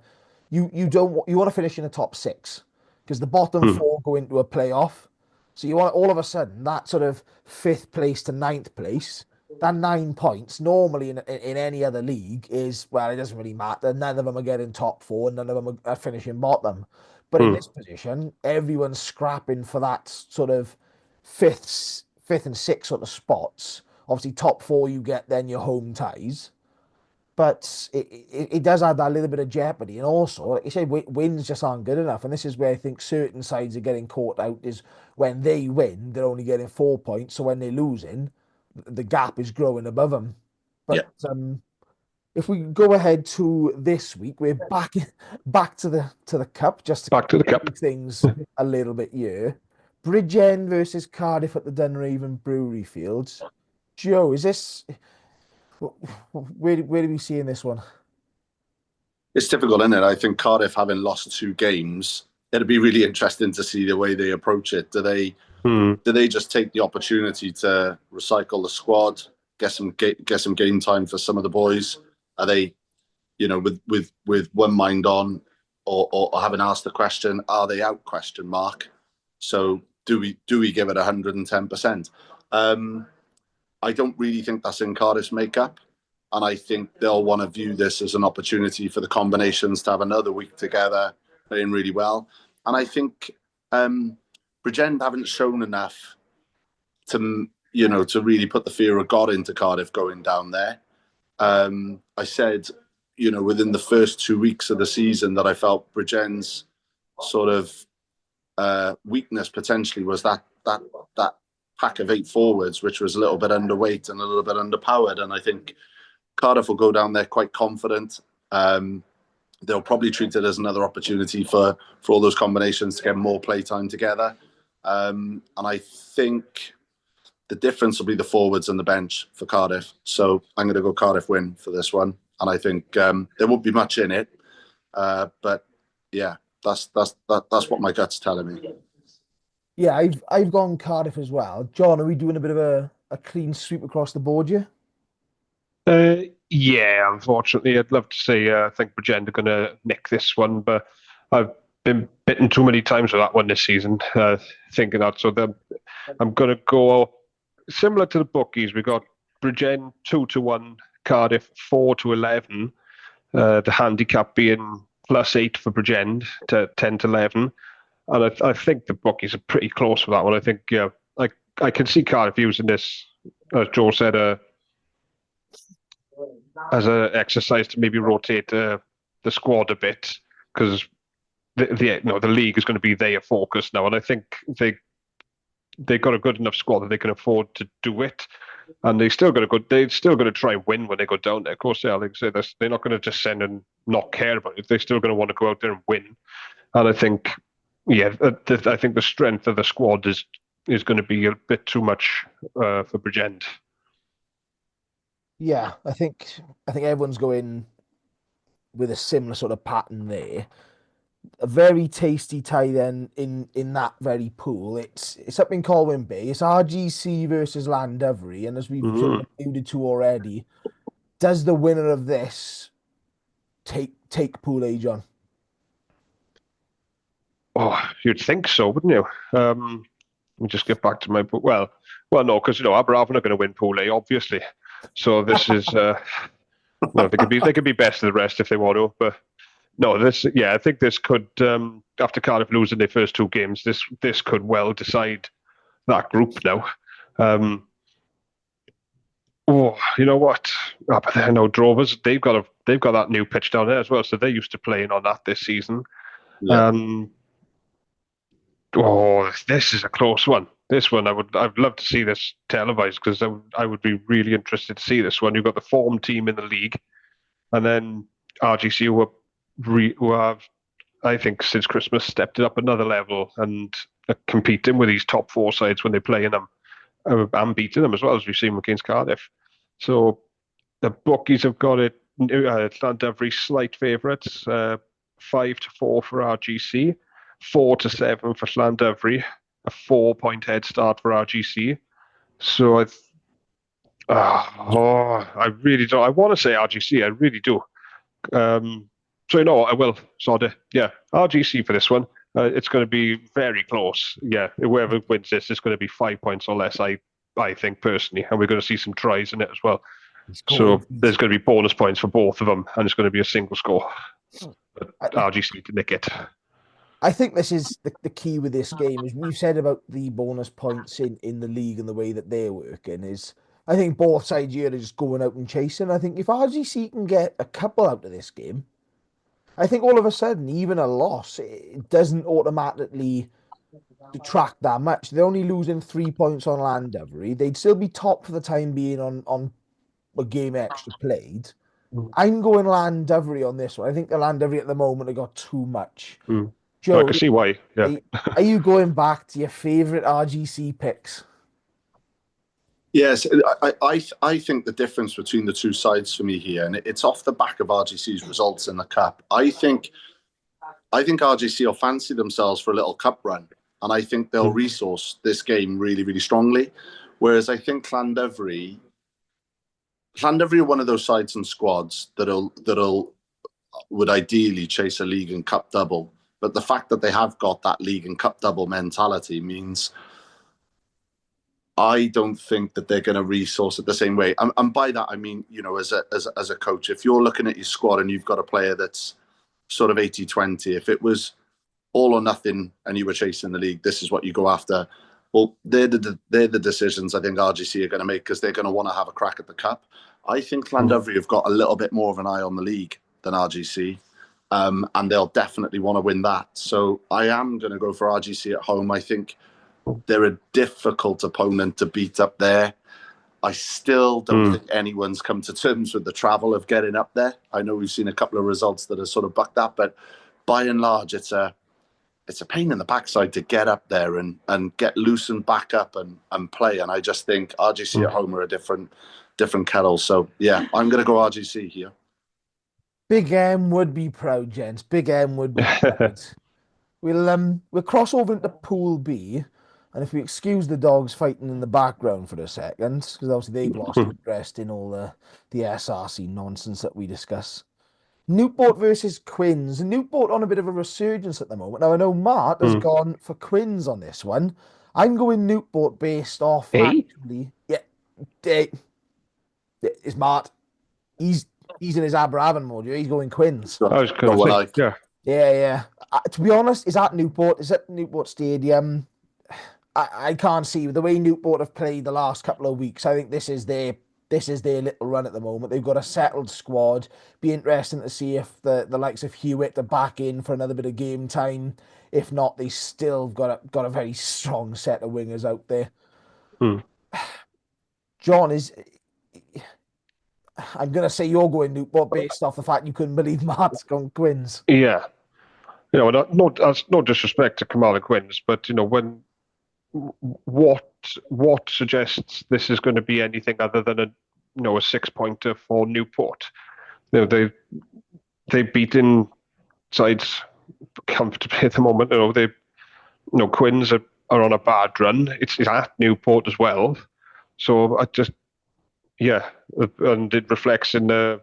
F: you want to finish in the top 6 because the bottom 4 go into a playoff. So you want all of a sudden that sort of 5th place to 9th place. That 9 points normally in any other league is, well, it doesn't really matter. None of them are getting top 4, and none of them are finishing bottom. But in this position, everyone's scrapping for that sort of fifth and 6th sort of spots. Obviously, top 4 you get then your home ties. But it does add that little bit of jeopardy. And also, like you said, wins just aren't good enough. And this is where I think certain sides are getting caught out is when they win, they're only getting 4 points. So when they're losing, the gap is growing above them. But if we go ahead to this week, we're back to the cup, just to
G: back to the cup
F: things a little bit here. Bridgend versus Cardiff at the Dunraven Brewery Fields. Joe, is this where do we see in this one?
H: It's difficult, isn't it? I think Cardiff, having lost 2 games, it'd be really interesting to see the way they approach it. Do they just take the opportunity to recycle the squad, get some game time for some of the boys? Are they, with one mind on, or having asked the question, are they out? ? So do we give it 110%? I don't really think that's in Cardiff's makeup, and I think they'll want to view this as an opportunity for the combinations to have another week together, playing really well. And I think Bridgend haven't shown enough to really put the fear of God into Cardiff going down there. I said, within the first 2 weeks of the season that I felt Bridgend's sort of weakness potentially was that pack of 8 forwards, which was a little bit underweight and a little bit underpowered. And I think Cardiff will go down there quite confident. They'll probably treat it as another opportunity for all those combinations to get more playtime together. And I think the difference will be the forwards and the bench for Cardiff. So I'm going to go Cardiff win for this one. And I think there won't be much in it. But yeah, that's what my gut's telling me.
F: Yeah, I've gone Cardiff as well. John, are we doing a bit of a clean sweep across the board here?
G: Yeah, unfortunately, I'd love to say I think Bridgend are going to nick this one, but I've been bitten too many times with that one this season, thinking that. So I'm going to go similar to the bookies. We got Bridgend 2-1, Cardiff 4-11. The handicap being +8 for Bridgend to 10-11. And I think the bookies are pretty close for that one. I think, I can see Cardiff using this, as Joe said, as an exercise to maybe rotate the squad a bit, because the league is going to be their focus now, and I think they got a good enough squad that they can afford to do it, and they're still going to try and win when they go down there. Of course, they are. Like I say, they're not going to just send and not care about it. They're still going to want to go out there and win, and I think, I think the strength of the squad is going to be a bit too much for Bridgend.
F: Yeah, I think everyone's going with a similar sort of pattern there. A very tasty tie then in that very pool. It's up in Colwyn Bay. It's RGC versus Llandovery, and as we've sort of alluded to already, does the winner of this take Pool A, John?
G: Oh, you'd think so, wouldn't you? Let me just get back to my book. Well, no, because Aberafon are going to win Pool A, obviously. So this is no, they could be best of the rest if they want to. But no, I think this could, after Cardiff losing their first 2 games, this could well decide that group now. You know what? But I know Drovers, they've got that new pitch down there as well, so they're used to playing on that this season. Yeah. This is a close one. This one, I'd love to see this televised, because I would be really interested to see this one. You've got the form team in the league, and then RGC who have, I think, since Christmas stepped it up another level and are competing with these top 4 sides when they play in them, and beating them as well, as we've seen against Cardiff. So the bookies have got it. Llandovery slight favourites, 5-4 for RGC, 4-7 for Llandovery, a 4-point head start for RGC. So I really don't. I want to say RGC. I really do. So I will. Yeah, RGC for this one. It's going to be very close. Yeah, whoever wins this is going to be 5 points or less, I think, personally. And we're going to see some tries in it as well. So there's going to be bonus points for both of them, and it's going to be a single score. But RGC to nick it.
F: I think this is the key with this game, is we've said about the bonus points in the league and the way that they're working is, I think both sides here are just going out and chasing. I think if RGC can get a couple out of this game, I think all of a sudden, even a loss, it doesn't automatically detract that much. They're only losing 3 points on Llandovery. They'd still be top for the time being on a game extra played. I'm going Llandovery on this one. I think the Llandovery at the moment have got too much. Joe,
G: I can see why. Yeah.
F: Are you going back to your favourite RGC picks?
H: Yes, I think the difference between the two sides for me here, and it's off the back of RGC's results in the Cup. I think RGC will fancy themselves for a little Cup run, and I think they'll resource this game really, really strongly. Whereas I think Llandovery are one of those sides and squads that'll would ideally chase a league and cup double. But the fact that they have got that league and cup double mentality means I don't think that they're going to resource it the same way. And by that, I mean, as a coach, if you're looking at your squad and you've got a player that's sort of 80-20, if it was all or nothing and you were chasing the league, this is what you go after. Well, they're the decisions I think RGC are going to make because they're going to want to have a crack at the cup. I think Llandovery have got a little bit more of an eye on the league than RGC, and they'll definitely want to win that. So I am going to go for RGC at home. I think they're a difficult opponent to beat up there. I still don't think anyone's come to terms with the travel of getting up there. I know we've seen a couple of results that have sort of bucked that, but by and large, it's a pain in the backside to get up there and get loosened back up and play. And I just think RGC at home are a different kettle. So yeah, I'm going to go RGC here.
F: Big M would be proud, gents. Big M would be proud. We'll cross over into Pool B, and if we excuse the dogs fighting in the background for a second, because obviously they've lost interest in all the SRC nonsense that we discuss. Newport versus Quins. Newport on a bit of a resurgence at the moment. Now I know Mart has gone for Quins on this one. I'm going Newport based off actually. Yeah, it's Mart. He's in his Aberafan mode. He's going Quins.
G: I was going to say, yeah.
F: Yeah. To be honest, is at Newport. Is at Newport Stadium. I can't see the way Newport have played the last couple of weeks. I think this is their little run at the moment. They've got a settled squad. Be interesting to see if the likes of Hewitt are back in for another bit of game time. If not, they still got a very strong set of wingers out there. John, I'm going to say you're going Newport based off the fact you couldn't believe Mart's gone Quins.
G: Yeah. No disrespect to Kamala Quins, but, when what suggests this is going to be anything other than a 6-pointer for Newport? They've beaten sides comfortably at the moment. Quins are on a bad run. It's at Newport as well. So and it reflects in the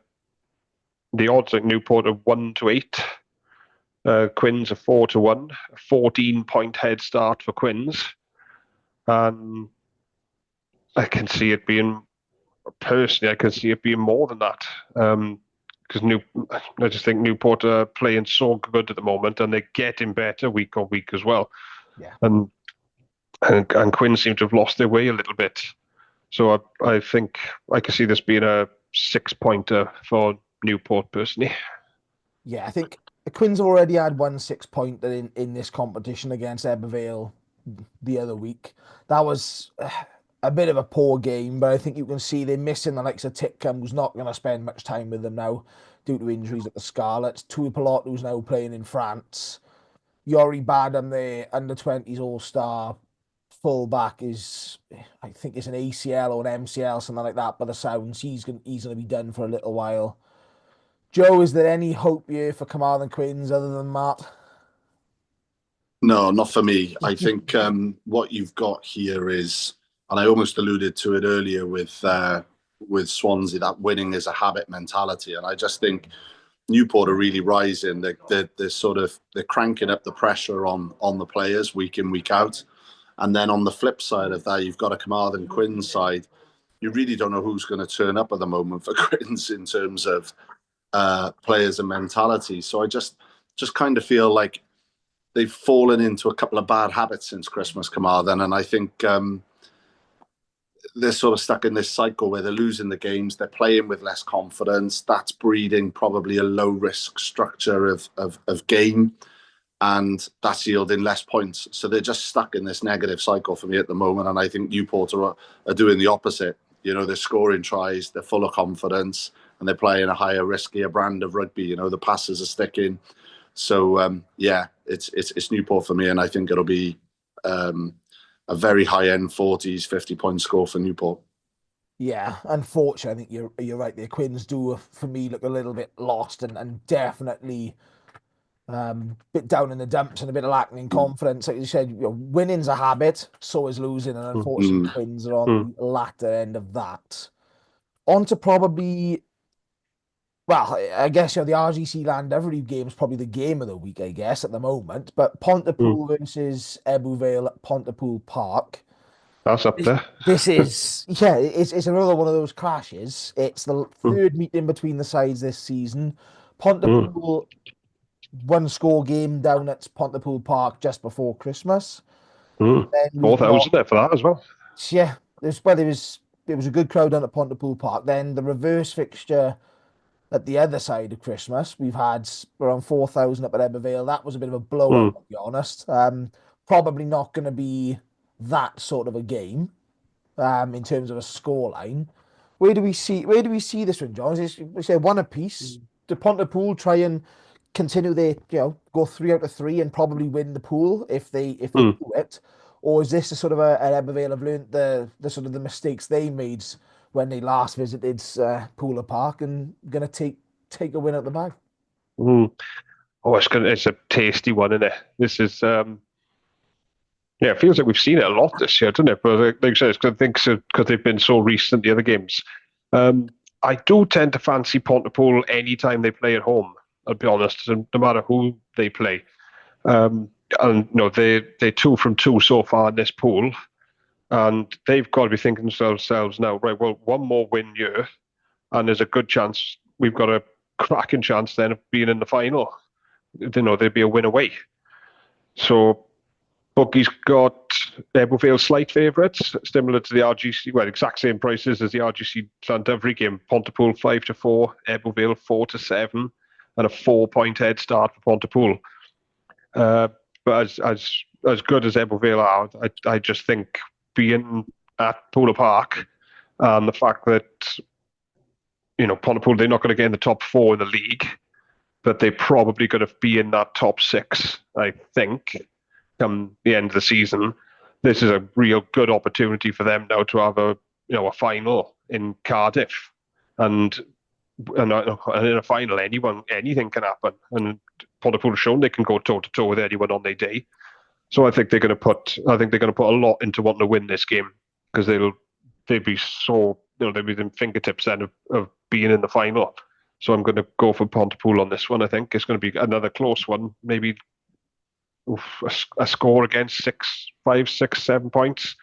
G: odds. Like Newport are 1-8. Quins are 4-1. 14-point head start for Quins. And I can see it being more than that. Because I just think Newport are playing so good at the moment, and they're getting better week on week as well.
F: Yeah.
G: And Quinn seem to have lost their way a little bit. So I think I can see this being a 6-pointer for Newport personally.
F: Yeah, I think the Quins have already had 1 6-pointer in this competition against Ebervale the other week. That was a bit of a poor game, but I think you can see they're missing the likes of Titcombe, who's not going to spend much time with them now due to injuries at the Scarlets. Tui Pilot, who's now playing in France. Yori Badham, the under-20s all-star fullback, is, I think it's an ACL or an MCL, something like that, by the sounds. He's going to be done for a little while. Joe, is there any hope here for Carmarthen Quins other than Matt?
H: No, not for me. I think what you've got here is, and I almost alluded to it earlier with Swansea, that winning is a habit mentality. And I just think Newport are really rising. They're cranking up the pressure on the players week in, week out. And then on the flip side of that, you've got a Carmarthen Quins side. You really don't know who's going to turn up at the moment for Quins in terms of players and mentality. So I just kind of feel like they've fallen into a couple of bad habits since Christmas, Carmarthen, and I think they're sort of stuck in this cycle where they're losing the games, they're playing with less confidence. That's breeding probably a low-risk structure of game, and that's yielding less points. So they're just stuck in this negative cycle for me at the moment, and I think Newport are doing the opposite. They're scoring tries, they're full of confidence, and they're playing a higher, riskier brand of rugby. The passes are sticking. So it's Newport for me, and I think it'll be a very high-end 40s, 50-point score for Newport.
F: Yeah, unfortunately, I think you're right there. Quins do, for me, look a little bit lost and definitely a bit down in the dumps and a bit lacking in confidence. Like you said, winning's a habit, so is losing, and unfortunately, Quins are on the latter end of that. On to probably... Well, I guess the RGC Llandovery game is probably the game of the week, I guess, at the moment. But Pontypool versus Ebervale at Pontypool Park.
G: That's up there.
F: This is, it's another one of those clashes. It's the third meeting between the sides this season. Pontypool 1-score game down at Pontypool Park just before Christmas. Then we've
G: 4,000 there for that as well.
F: yeah, there was a good crowd down at Pontypool Park. Then the reverse fixture at the other side of Christmas, we've had around 4,000 up at Ebervale. That was a bit of a blowout, to be honest. Probably not going to be that sort of a game in terms of a scoreline. Where do we see this one, John? We say one apiece. Do Pontypool try and continue their, go 3 out of 3 and probably win the pool if they do it? Or is this a sort of an Ebervale have learned the sort of the mistakes they made when they last visited Pooler Park and going to take a win out the bag?
G: Oh, it's a tasty one, isn't it? This is it feels like we've seen it a lot this year, doesn't it? But like I said, I think because they've been so recent, the other games. I do tend to fancy Pontypool anytime they play at home, I'll be honest, no matter who they play. And they're 2 from 2 so far in this pool, and they've got to be thinking to themselves now, right, well, one more win here, and there's a good chance, we've got a cracking chance then of being in the final. There'd be a win away. So Bookie's got Ebervale slight favourites, similar to the RGC, well, exact same prices as the RGC Llandovery game. Pontypool 5-4, Ebervale 4-7, and a 4-point head start for Pontypool. But as good as Ebervale are, I just think being at Pooler Park and the fact that Pontypool, they're not going to get in the top 4 in the league, but they're probably going to be in that top 6, I think, come the end of the season. This is a real good opportunity for them now to have a final in Cardiff, and in a final, anything can happen. And Pontypool have shown they can go toe to toe with anyone on their day. So I think they're going to put a lot into wanting to win this game, because they'll be so they'll be in fingertips then of being in the final. So I'm going to go for Pontypool on this one. I think it's going to be another close one, maybe a score against 5, 6, 7 points.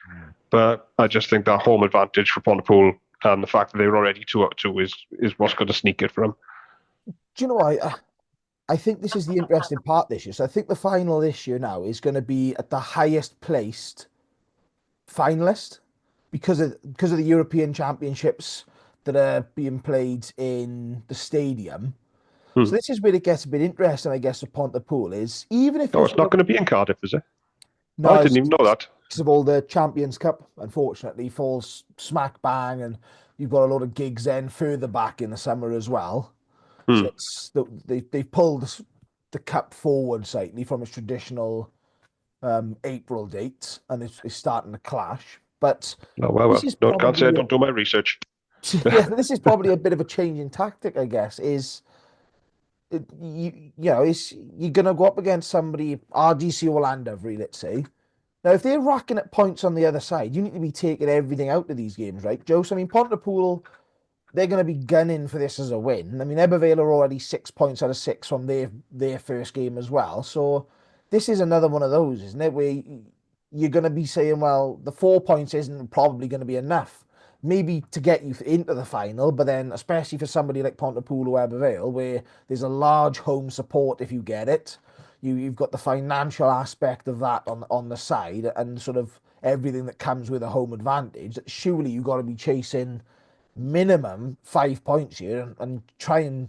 G: But I just think that home advantage for Pontypool and the fact that they're already 2-2 is what's going to sneak it for them.
F: Do you know what? I think this is the interesting part this year. So I think the final this year now is going to be at the highest placed finalist because of the European Championships that are being played in the stadium. So this is where it gets a bit interesting, I guess, for Pontypool is even if
G: it's not going to be in Cardiff, is it?
F: No,
G: I didn't even know that.
F: Because of all the Champions Cup, unfortunately, falls smack bang, and you've got a lot of gigs then further back in the summer as well. So they've pulled the cup forward slightly from its traditional April date, and it's starting to clash. But
G: can't say I don't do my research.
F: Yeah, this is probably a bit of a change in tactic, I guess. You're going to go up against somebody, RGC or Llandovery, let's say. Now, if they're racking up points on the other side, you need to be taking everything out of these games, right, Joe? So, I mean, Pontypool, they're going to be gunning for this as a win. I mean, Ebervale are already 6 points out of 6 from their first game as well. So this is another one of those, isn't it, where you're going to be saying, well, the 4 points isn't probably going to be enough. Maybe to get you into the final, but then especially for somebody like Pontypool or Ebervale, where there's a large home support if you get it, you've got the financial aspect of that on the side and sort of everything that comes with a home advantage. Surely you've got to be chasing minimum 5 points here and try and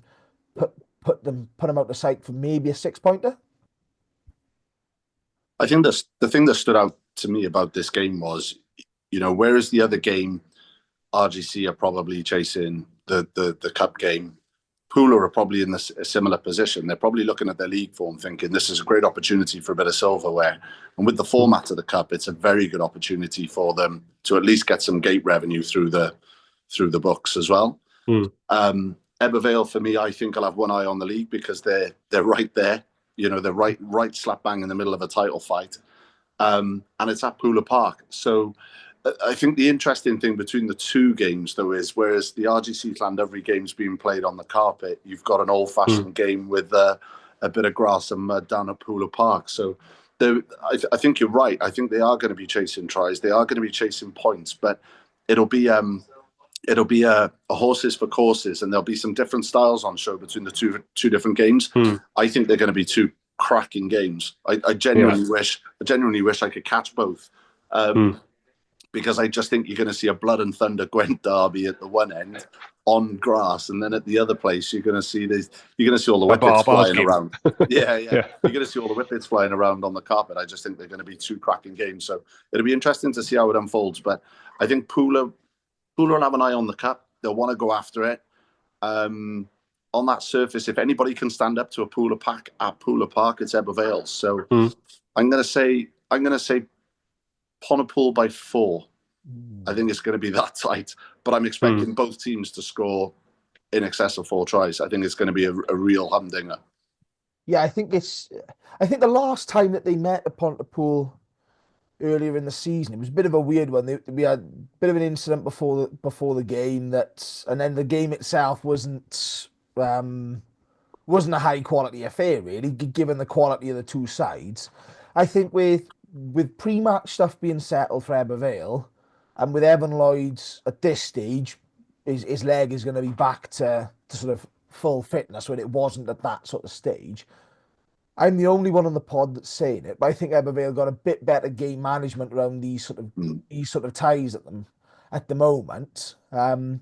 F: put them out of sight for maybe a 6-pointer.
H: I think the thing that stood out to me about this game was, whereas the other game, RGC are probably chasing the cup game, Pooler are probably in a similar position. They're probably looking at their league form thinking this is a great opportunity for a bit of silverware. And with the format of the cup, it's a very good opportunity for them to at least get some gate revenue through the books as well. Ebervale, for me, I think I'll have one eye on the league because they're right there. They're right slap bang in the middle of a title fight. And it's at Pooler Park. So I think the interesting thing between the two games, though, is whereas the RGC Llandovery game's being played on the carpet, you've got an old-fashioned game with a bit of grass and mud down at Pooler Park. So I think you're right. I think they are going to be chasing tries. They are going to be chasing points, but it'll be a horses for courses, and there'll be some different styles on show between the two different games. I think they're going to be two cracking games. I genuinely wish I could catch both. Because I just think you're going to see a blood and thunder Gwent derby at the one end on grass, and then at the other place you're going to see all the whippets flying around. Yeah. You're going to see all the whippets flying around on the carpet. I just think they're going to be two cracking games. So it'll be interesting to see how it unfolds. But I think Pooler will have an eye on the cup. They'll want to go after it. On that surface, if anybody can stand up to a Pooler pack at Pooler Park, it's Ebbw Vale. So I'm going to say Pontypool by 4. I think it's going to be that tight, but I'm expecting both teams to score in excess of 4 tries. I think it's going to be a real humdinger.
F: Yeah, I think the last time that they met at Pontypool earlier in the season, it was a bit of a weird one. We had a bit of an incident before the game and then the game itself wasn't a high quality affair really, given the quality of the two sides. I think with pre-match stuff being settled for Ebbw Vale, and with Evan Lloyd at this stage, his leg is going to be back to sort of full fitness when it wasn't at that sort of stage. I'm the only one on the pod that's saying it, but I think Ebbw Vale got a bit better game management around these sort of ties at the moment. So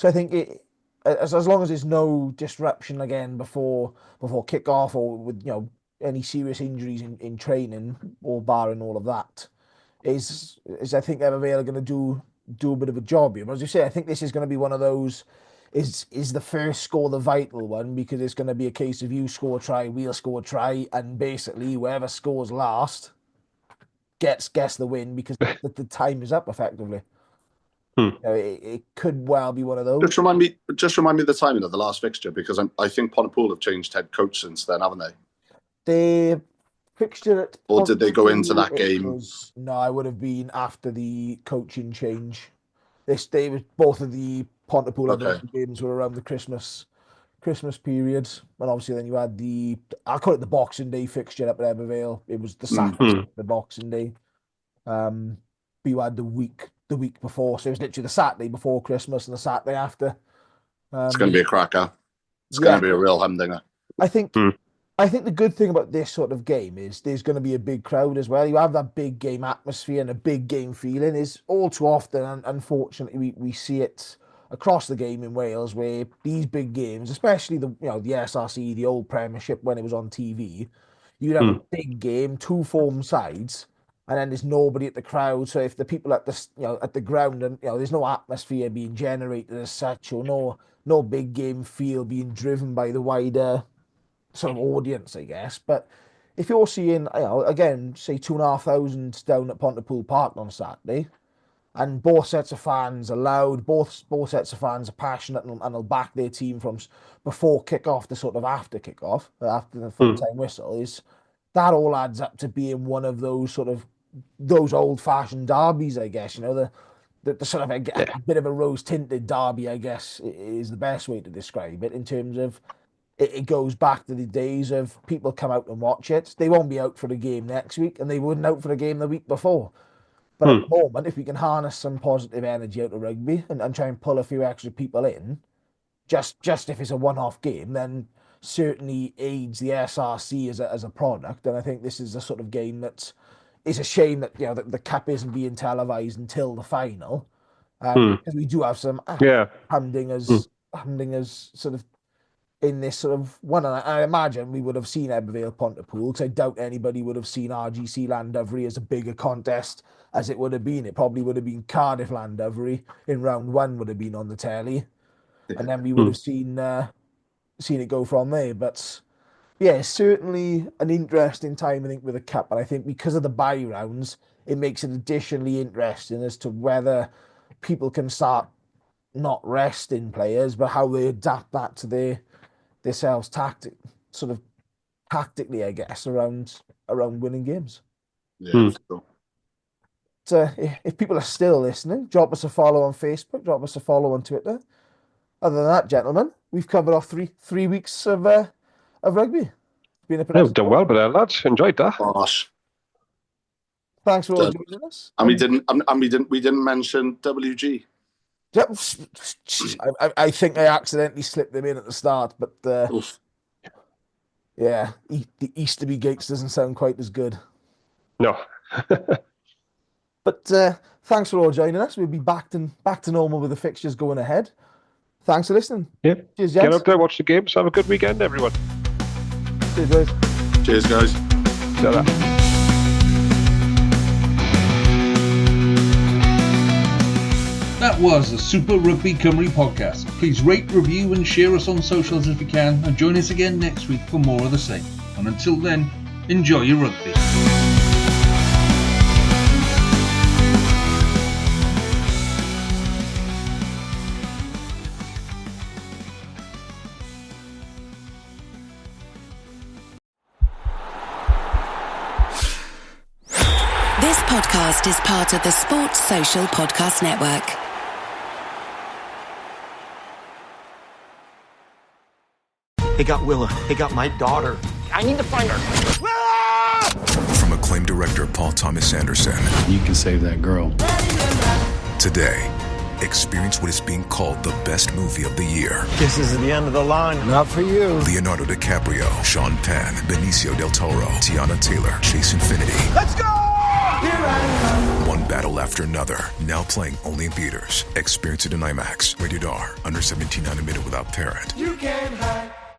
F: I think as long as there's no disruption again before kick-off or with any serious injuries in training or barring all of that, is I think Ebbw Vale are going to do a bit of a job here. But as you say, I think this is going to be one of those, is the first score the vital one, because it's going to be a case of you score a try, we'll score a try, and basically whoever scores last gets the win, because the time is up effectively. It could well be one of those.
H: Just remind me of the timing of the last fixture, because I think Pontypool have changed head coach since then, haven't they?
F: The fixture
H: or did they go into that game?
F: No, I would have been after the coaching change. They was both of the Pontypool games were around the Christmas period, and obviously then you had I'll call it the Boxing Day fixture up at Ebbw Vale. It was the Saturday, the Boxing Day. But you had the week before, so it was literally the Saturday before Christmas and the Saturday after.
H: It's going to be a cracker. It's going to be a real humdinger.
F: I think the good thing about this sort of game is there's going to be a big crowd as well. You have that big game atmosphere and a big game feeling. Is all too often, and unfortunately, we see it across the game in Wales, where these big games, especially the SRC, the old Premiership when it was on TV, you'd have a big game, two form sides, and then there's nobody at the crowd. So if the people at the ground, and there's no atmosphere being generated as such, or no big game feel being driven by the wider sort of audience, I guess. But if you're seeing, again, say 2,500 down at Pontypool Park on Saturday, and both sets of fans are loud, both sets of fans are passionate and will back their team from before kick-off to sort of after kick-off, after the full-time whistle, that all adds up to being one of those old-fashioned derbies, I guess. The sort of a bit of a rose-tinted derby, I guess, is the best way to describe it, in terms of it goes back to the days of people come out and watch it. They won't be out for the game next week, and they weren't out for the game the week before. But at the moment, if we can harness some positive energy out of rugby and try and pull a few extra people in, just if it's a one-off game, then certainly aids the SRC as a product. And I think this is a sort of game that is a shame that that the cup isn't being televised until the final, because we do have some humdingers sort of in this sort of one. And I imagine we would have seen Ebbw Vale Pontypool, because I doubt anybody would have seen RGC Llandovery as a bigger contest as it would have been. It probably would have been Cardiff Llandovery in round one would have been on the telly, and then we would have seen it go from there. But yeah, certainly an interesting time, I think, with the cup. And I think because of the bye rounds, it makes it additionally interesting as to whether people can start not resting players, but how they adapt that to themselves tactically, I guess, around winning games.
H: Yeah. Sure.
F: So if people are still listening, drop us a follow on Facebook, drop us a follow on Twitter. Other than that, gentlemen, we've covered off three weeks of rugby. It's been a
G: productive. Done well, but lads, enjoyed that.
H: Gosh.
F: Thanks for all joining us.
H: And we didn't mention WG.
F: I think I accidentally slipped them in at the start, but Yeah, the Easterby Gates doesn't sound quite as good.
G: No.
F: But thanks for all joining us. We'll be back to normal with the fixtures going ahead. Thanks for listening.
G: Yeah.
F: Cheers,
G: Get
F: gents.
G: out there, watch the games. Have a good weekend, everyone.
F: Cheers, guys.
H: Cheers, guys.
G: Ta-ra.
E: That was the Super Rugby Cymru podcast. Please rate, review and share us on socials if you can, and join us again next week for more of the same. And until then, enjoy your rugby.
I: This podcast is part of the Sports Social Podcast Network.
J: They got Willa. They got my daughter. I need to find her. Ah!
K: From acclaimed director Paul Thomas Anderson.
L: You can save that girl.
K: Today, experience what is being called the best movie of the year.
J: This is the end of the line. Not for you.
K: Leonardo DiCaprio, Sean Penn, Benicio del Toro, Tiana Taylor, Chase Infinity.
J: Let's go! Here I come.
K: One battle after another. Now playing only in theaters. Experience it in IMAX. Rated R. Under 17, not admitted without parent.
J: You can't hide.